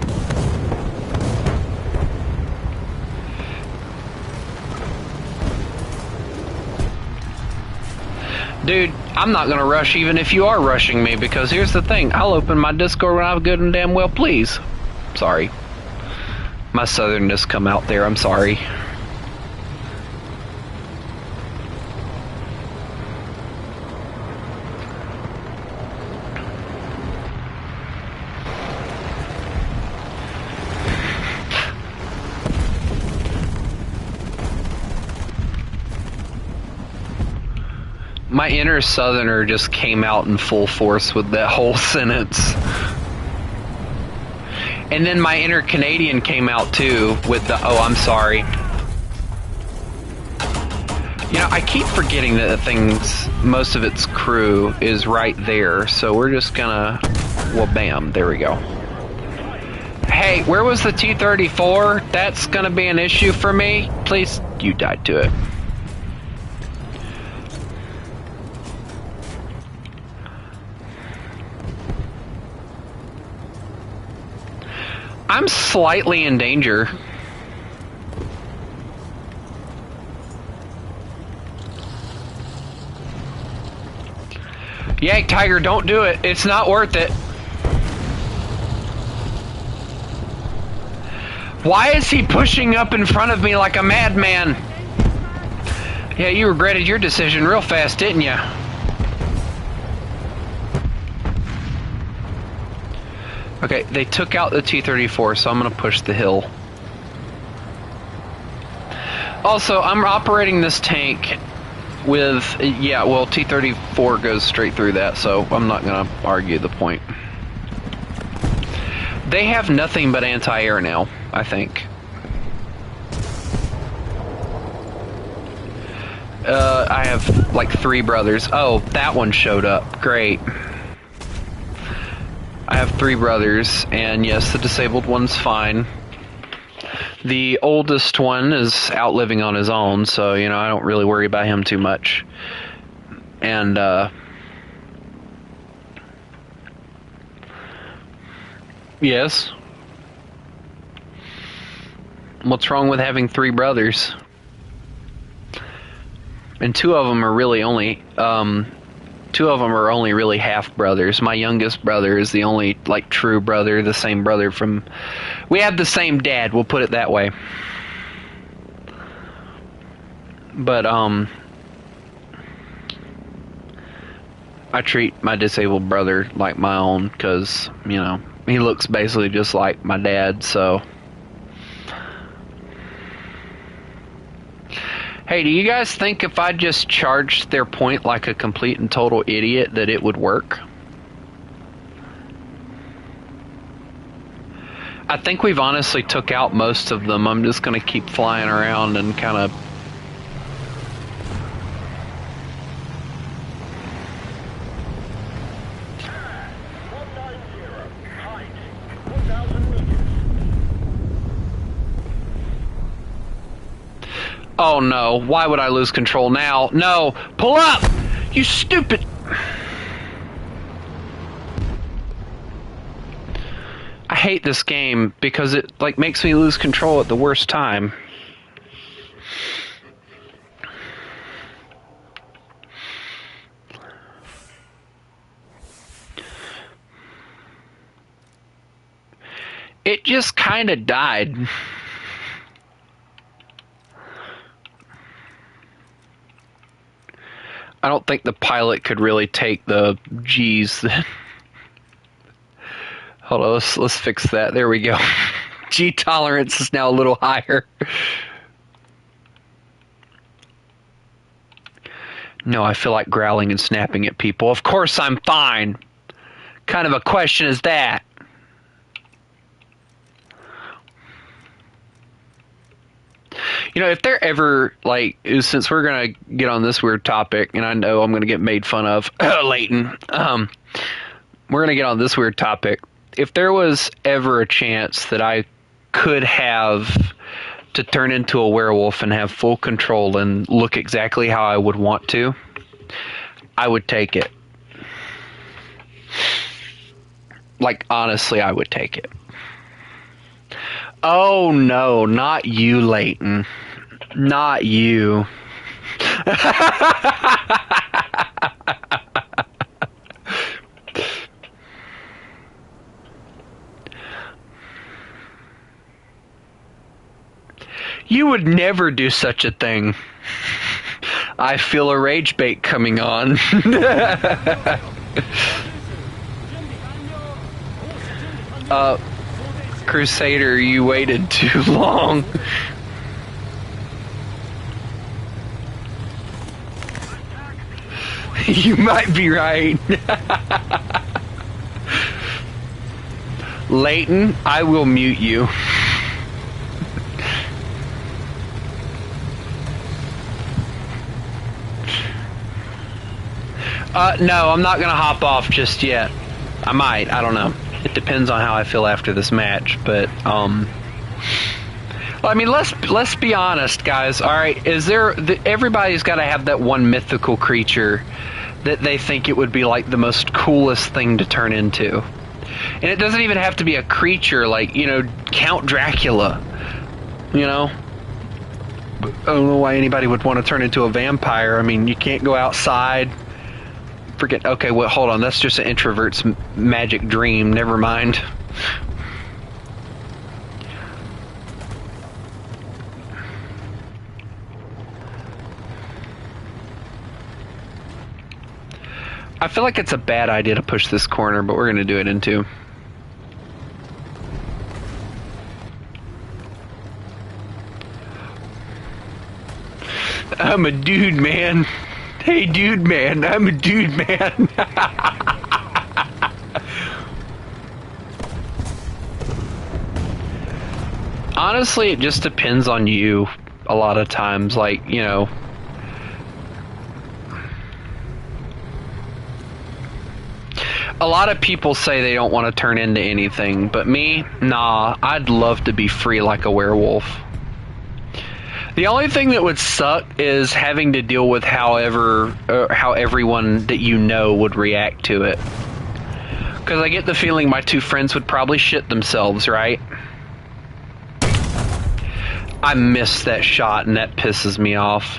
Dude, I'm not gonna rush even if you are rushing me, because here's the thing. I'll open my Discord when I'm good and damn well please. Sorry. My southernness come out there, I'm sorry. My inner southerner just came out in full force with that whole sentence. And then my inner Canadian came out too with the, oh, I'm sorry. You know, I keep forgetting that the thing's, most of its crew is right there, so we're just gonna, well, bam, there we go. Hey, where was the T-34? That's gonna be an issue for me. Please, you died to it. I'm slightly in danger. Yank, Tiger, don't do it. It's not worth it. Why is he pushing up in front of me like a madman? Yeah, you regretted your decision real fast, didn't you? Okay, they took out the T-34, so I'm gonna push the hill. Also, I'm operating this tank with, yeah, well, T-34 goes straight through that, so I'm not gonna argue the point. They have nothing but anti-air now, I think. I have like 3 brothers. Oh, that one showed up. Great. I have 3 brothers, and yes, the disabled one's fine. The oldest one is out living on his own, so, you know, I don't really worry about him too much. And, yes. What's wrong with having 3 brothers? And 2 of them are really only, 2 of them are only really half brothers. My youngest brother is the only, like, true brother, the same brother from... We have the same dad, we'll put it that way. But, I treat my disabled brother like my own, because, you know, he looks basically just like my dad, so... Hey, do you guys think if I just charged their point like a complete and total idiot that it would work? I think we've honestly took out most of them. I'm just going to keep flying around and kind of... Oh no, why would I lose control now? No, pull up! You stupid... I hate this game because it, like, makes me lose control at the worst time. It just kinda died. I don't think the pilot could really take the G's. Hold on, let's fix that. There we go. G tolerance is now a little higher. No, I feel like growling and snapping at people. Of course I'm fine. Kind of a question is that? You know, if they're ever, like, since we're going to get on this weird topic, and I know I'm going to get made fun of, Leighton, we're going to get on this weird topic. If there was ever a chance that I could have to turn into a werewolf and have full control and look exactly how I would want to, I would take it. Like, honestly, I would take it. Oh, no, not you, Leighton. Not you. You would never do such a thing. I feel a rage bait coming on. Crusader, you waited too long. You might be right. Leighton, I will mute you. No, I'm not gonna hop off just yet. I might, I don't know. It depends on how I feel after this match, but well, I mean, let's be honest, guys. All right, is there? Everybody's got to have that one mythical creature that they think it would be like the most coolest thing to turn into, and it doesn't even have to be a creature, like, you know, Count Dracula. You know, I don't know why anybody would want to turn into a vampire. I mean, you can't go outside. Forget. Okay, well, hold on. That's just an introvert's magic dream. Never mind. I feel like it's a bad idea to push this corner, but we're going to do it in two. I'm a dude, man. Hey, dude, man. I'm a dude, man. Honestly, it just depends on you a lot of times. Like, you know, a lot of people say they don't want to turn into anything, but me, nah, I'd love to be free like a werewolf. The only thing that would suck is having to deal with how everyone that you know would react to it. Because I get the feeling my two friends would probably shit themselves, right? I missed that shot and that pisses me off.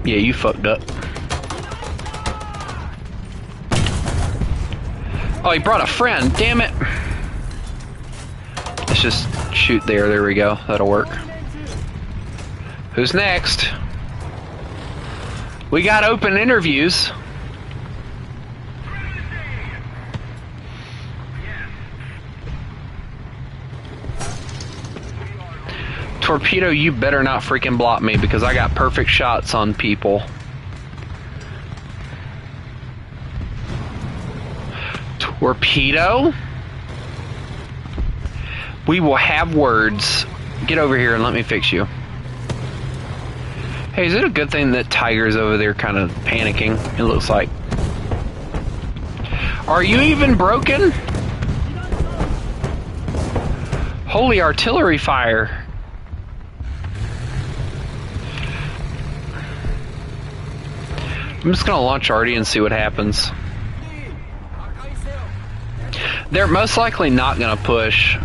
Yeah, you fucked up. Oh, he brought a friend, damn it. Let's just shoot there. There we go. That'll work. Who's next? We got open interviews. Torpedo, you better not freaking block me because I got perfect shots on people. Torpedo? We will have words. Get over here and let me fix you. Hey, is it a good thing that Tiger's over there kind of panicking? It looks like. Are you even broken? Holy artillery fire. I'm just gonna launch Artie and see what happens. They're most likely not gonna push,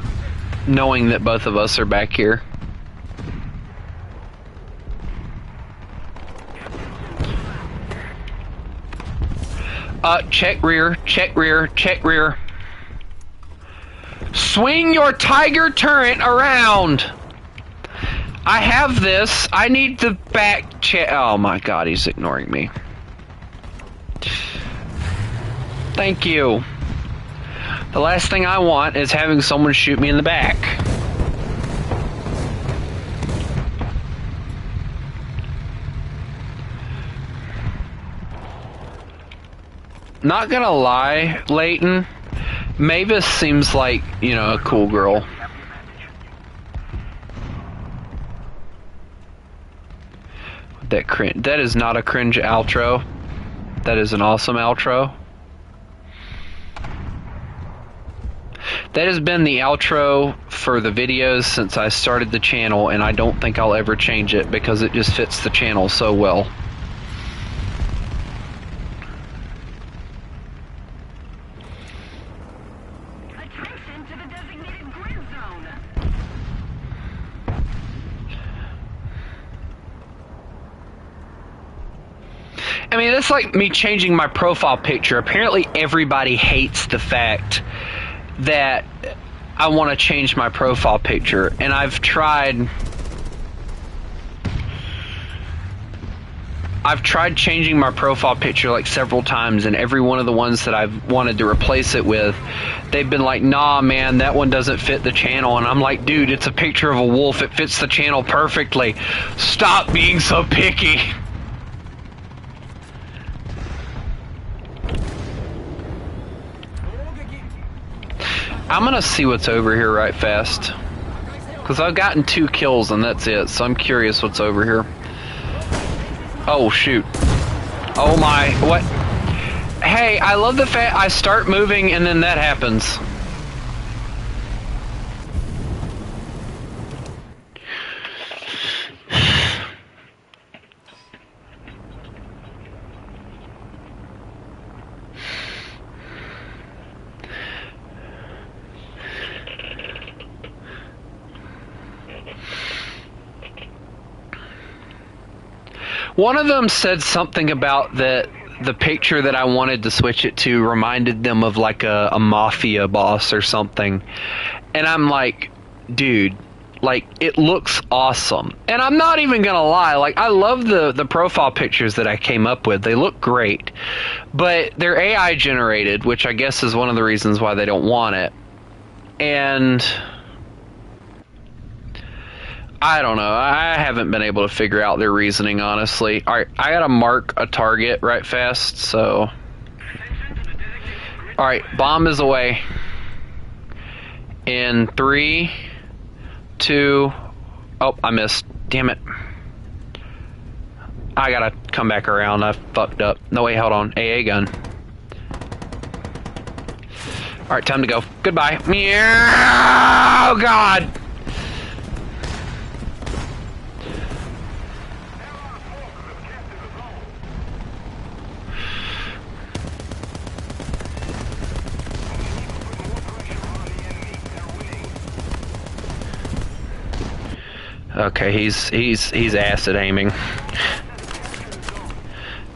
knowing that both of us are back here. Check rear, check rear, check rear. Swing your Tiger turret around! I have this. I need the back check. Oh my god, he's ignoring me. Thank you. The last thing I want is having someone shoot me in the back. Not gonna lie, Leighton, Mavis seems like, you know, a cool girl. That is not a cringe outro. That is an awesome outro. That has been the outro for the videos since I started the channel, and I don't think I'll ever change it because it just fits the channel so well. Attention to the designated grid zone. I mean, that's like me changing my profile picture. Apparently everybody hates the fact that I want to change my profile picture, and I've tried changing my profile picture like several times, and every one of the ones that I've wanted to replace it with, they've been like, nah man, that one doesn't fit the channel. And I'm like, dude, it's a picture of a wolf, it fits the channel perfectly. Stop being so picky. I'm gonna see what's over here right fast, because I've gotten 2 kills and that's it, so I'm curious what's over here. Oh shoot. Oh my, what? Hey, I love the fact I start moving and then that happens. One of them said something about that the picture that I wanted to switch it to reminded them of like a mafia boss or something. And I'm like, dude, like, it looks awesome. And I'm not even gonna lie, like, I love the profile pictures that I came up with. They look great. But they're AI generated, which I guess is one of the reasons why they don't want it. And I don't know. I haven't been able to figure out their reasoning, honestly. Alright, I gotta mark a target right fast, so... Alright, bomb is away. In 3, 2... Oh, I missed. Damn it. I gotta come back around. I fucked up. No, wait, hold on. AA gun. Alright, time to go. Goodbye. Oh, God! Okay, he's acid aiming.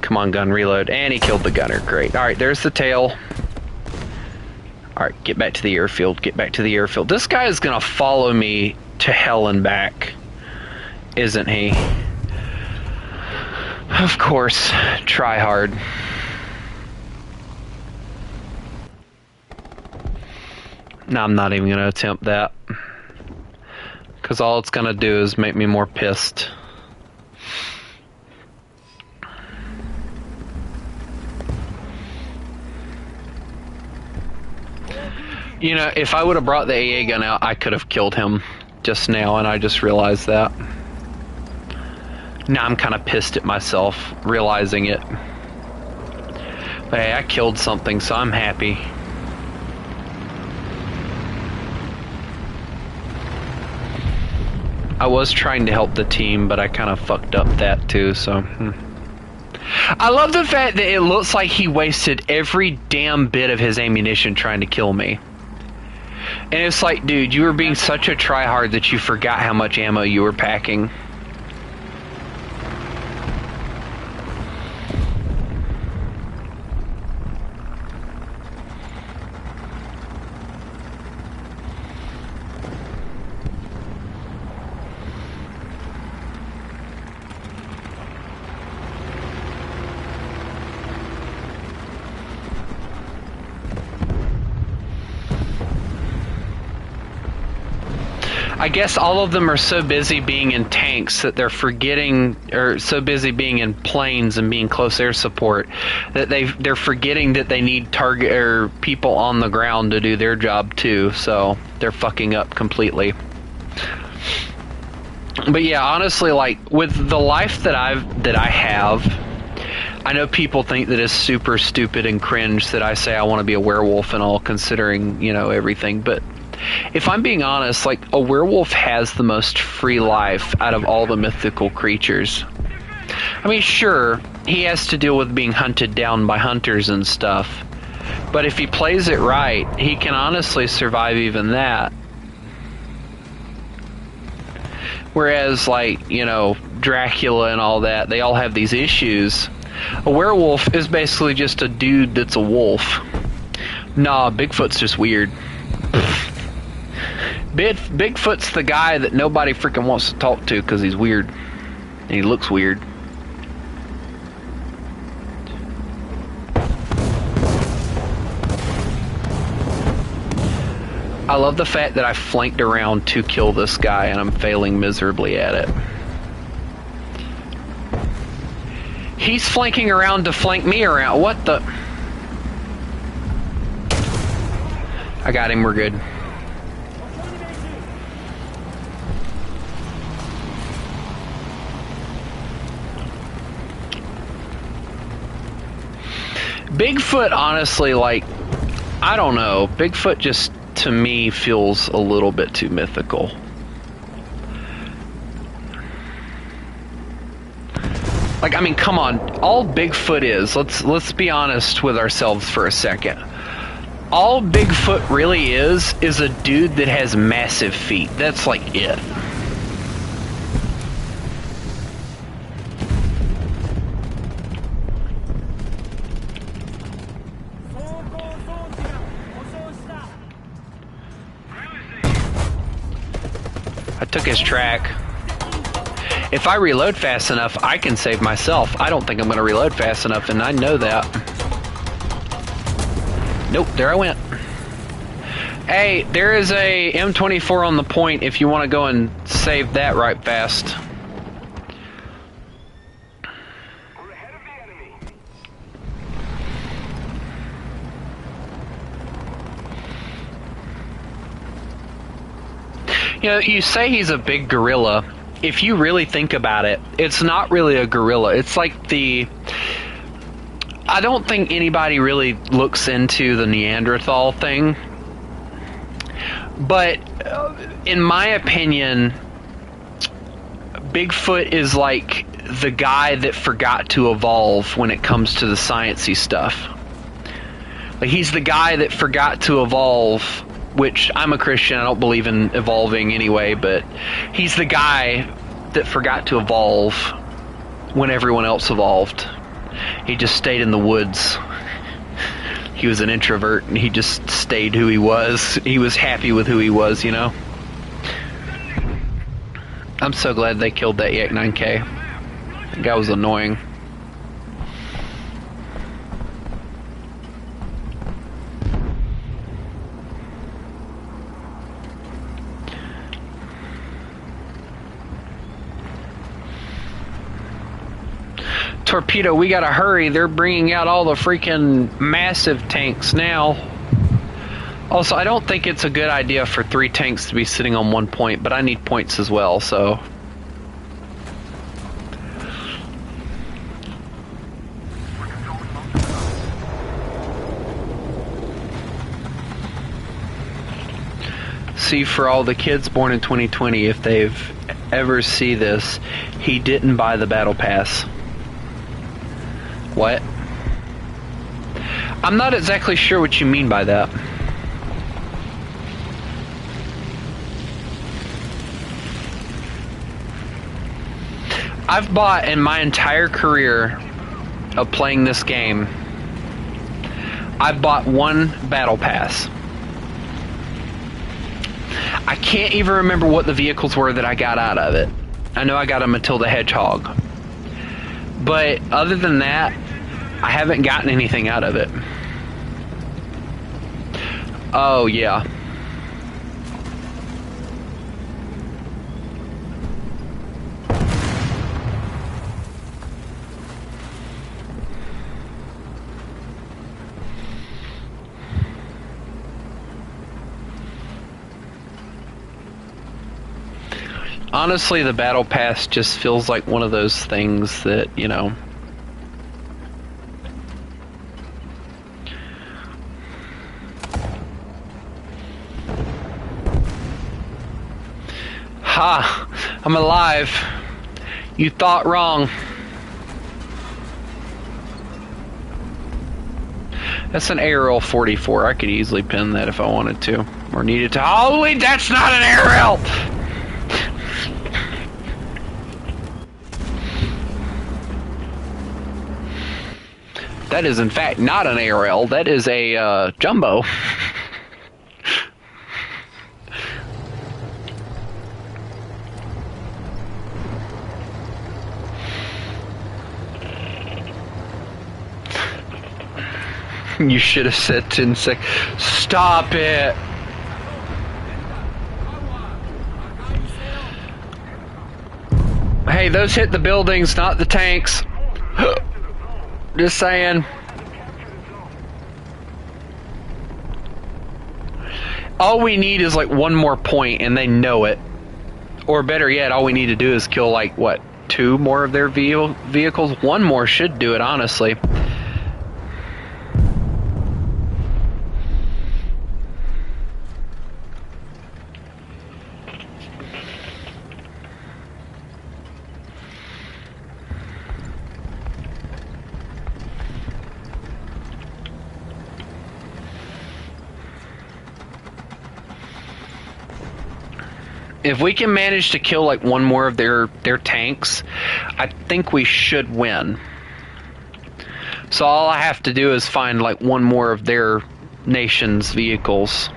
Come on, gun, reload. And he killed the gunner. Great. Alright, there's the tail. Alright, get back to the airfield. Get back to the airfield. This guy is gonna follow me to hell and back, isn't he? Of course. Try hard. No, I'm not even gonna attempt that. Because all it's gonna do is make me more pissed. You know, if I would have brought the AA gun out, I could have killed him just now, and I just realized that. Now I'm kind of pissed at myself, realizing it. But hey, I killed something, so I'm happy. I was trying to help the team, but I kind of fucked up that too, so... I love the fact that it looks like he wasted every damn bit of his ammunition trying to kill me. And it's like, dude, you were being such a tryhard that you forgot how much ammo you were packing. I guess all of them are so busy being in tanks that they're forgetting, or so busy being in planes and being close air support, that they're forgetting that they need target or people on the ground to do their job too. So they're fucking up completely. But yeah, honestly, like with the life that I have, I know people think that it's super stupid and cringe that I say I want to be a werewolf and all, considering, you know, everything. But if I'm being honest, like, a werewolf has the most free life out of all the mythical creatures. I mean, sure, he has to deal with being hunted down by hunters and stuff, but if he plays it right, he can honestly survive even that. Whereas, like, you know, Dracula and all that, they all have these issues. A werewolf is basically just a dude that's a wolf. Nah, Bigfoot's just weird. Bigfoot's the guy that nobody freaking wants to talk to because he's weird. And he looks weird. I love the fact that I flanked around to kill this guy and I'm failing miserably at it. He's flanking around to flank me around. What the? I got him, we're good. Bigfoot, honestly, like, I don't know. Bigfoot just, to me, feels a little bit too mythical. Like, I mean, come on. All Bigfoot is, let's be honest with ourselves for a second. All Bigfoot really is a dude that has massive feet. That's like it. I took his track. If I reload fast enough, I can save myself. I don't think I'm going to reload fast enough, and I know that. Nope, there I went. Hey, there is a M24 on the point if you want to go and save that right fast. We're ahead of the enemy. You know, you say he's a big gorilla. If you really think about it, it's not really a gorilla. It's like the... I don't think anybody really looks into the Neanderthal thing. But in my opinion, Bigfoot is like the guy that forgot to evolve when it comes to the sciencey stuff. Like, he's the guy that forgot to evolve, which I'm a Christian, I don't believe in evolving anyway, but he's the guy that forgot to evolve when everyone else evolved. He just stayed in the woods. He was an introvert and he just stayed who he was. He was happy with who he was, you know? I'm so glad they killed that Yak 9K. That guy was annoying. Torpedo, we gotta hurry. They're bringing out all the freaking massive tanks now. Also, I don't think it's a good idea for 3 tanks to be sitting on one point, but I need points as well, so... See, for all the kids born in 2020, if they've ever see this, he didn't buy the battle pass. What? I'm not exactly sure what you mean by that. I've bought, in my entire career of playing this game, I've bought 1 battle pass. I can't even remember what the vehicles were that I got out of it. I know I got a Matilda Hedgehog. But other than that, I haven't gotten anything out of it. Oh, yeah. Honestly, the battle pass just feels like one of those things that, you know... Ha! I'm alive. You thought wrong. That's an aerial 44. I could easily pin that if I wanted to. Or needed to. Holy, that's not an aerial! That is in fact not an aerial. That is a jumbo. You should have said 10 sec. Stop it! Hey, those hit the buildings, not the tanks. Just saying. All we need is like one more point and they know it. Or better yet, all we need to do is kill like, what, 2 more of their vehicles? 1 more should do it, honestly. If we can manage to kill like 1 more of their tanks, I think we should win. So all I have to do is find like 1 more of their nation's vehicles.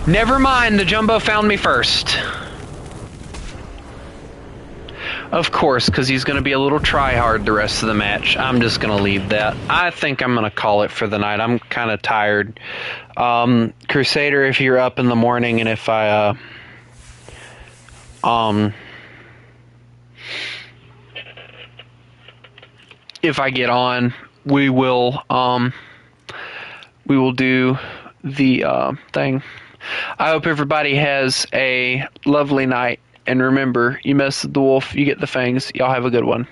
Never mind, the jumbo found me first. Of course, because he's going to be a little try-hard the rest of the match. I'm just going to leave that. I think I'm going to call it for the night. I'm kind of tired. Crusader, if you're up in the morning and if I... if I get on, we will do the thing. I hope everybody has a lovely night. And remember, you mess with the wolf, you get the fangs. Y'all have a good one.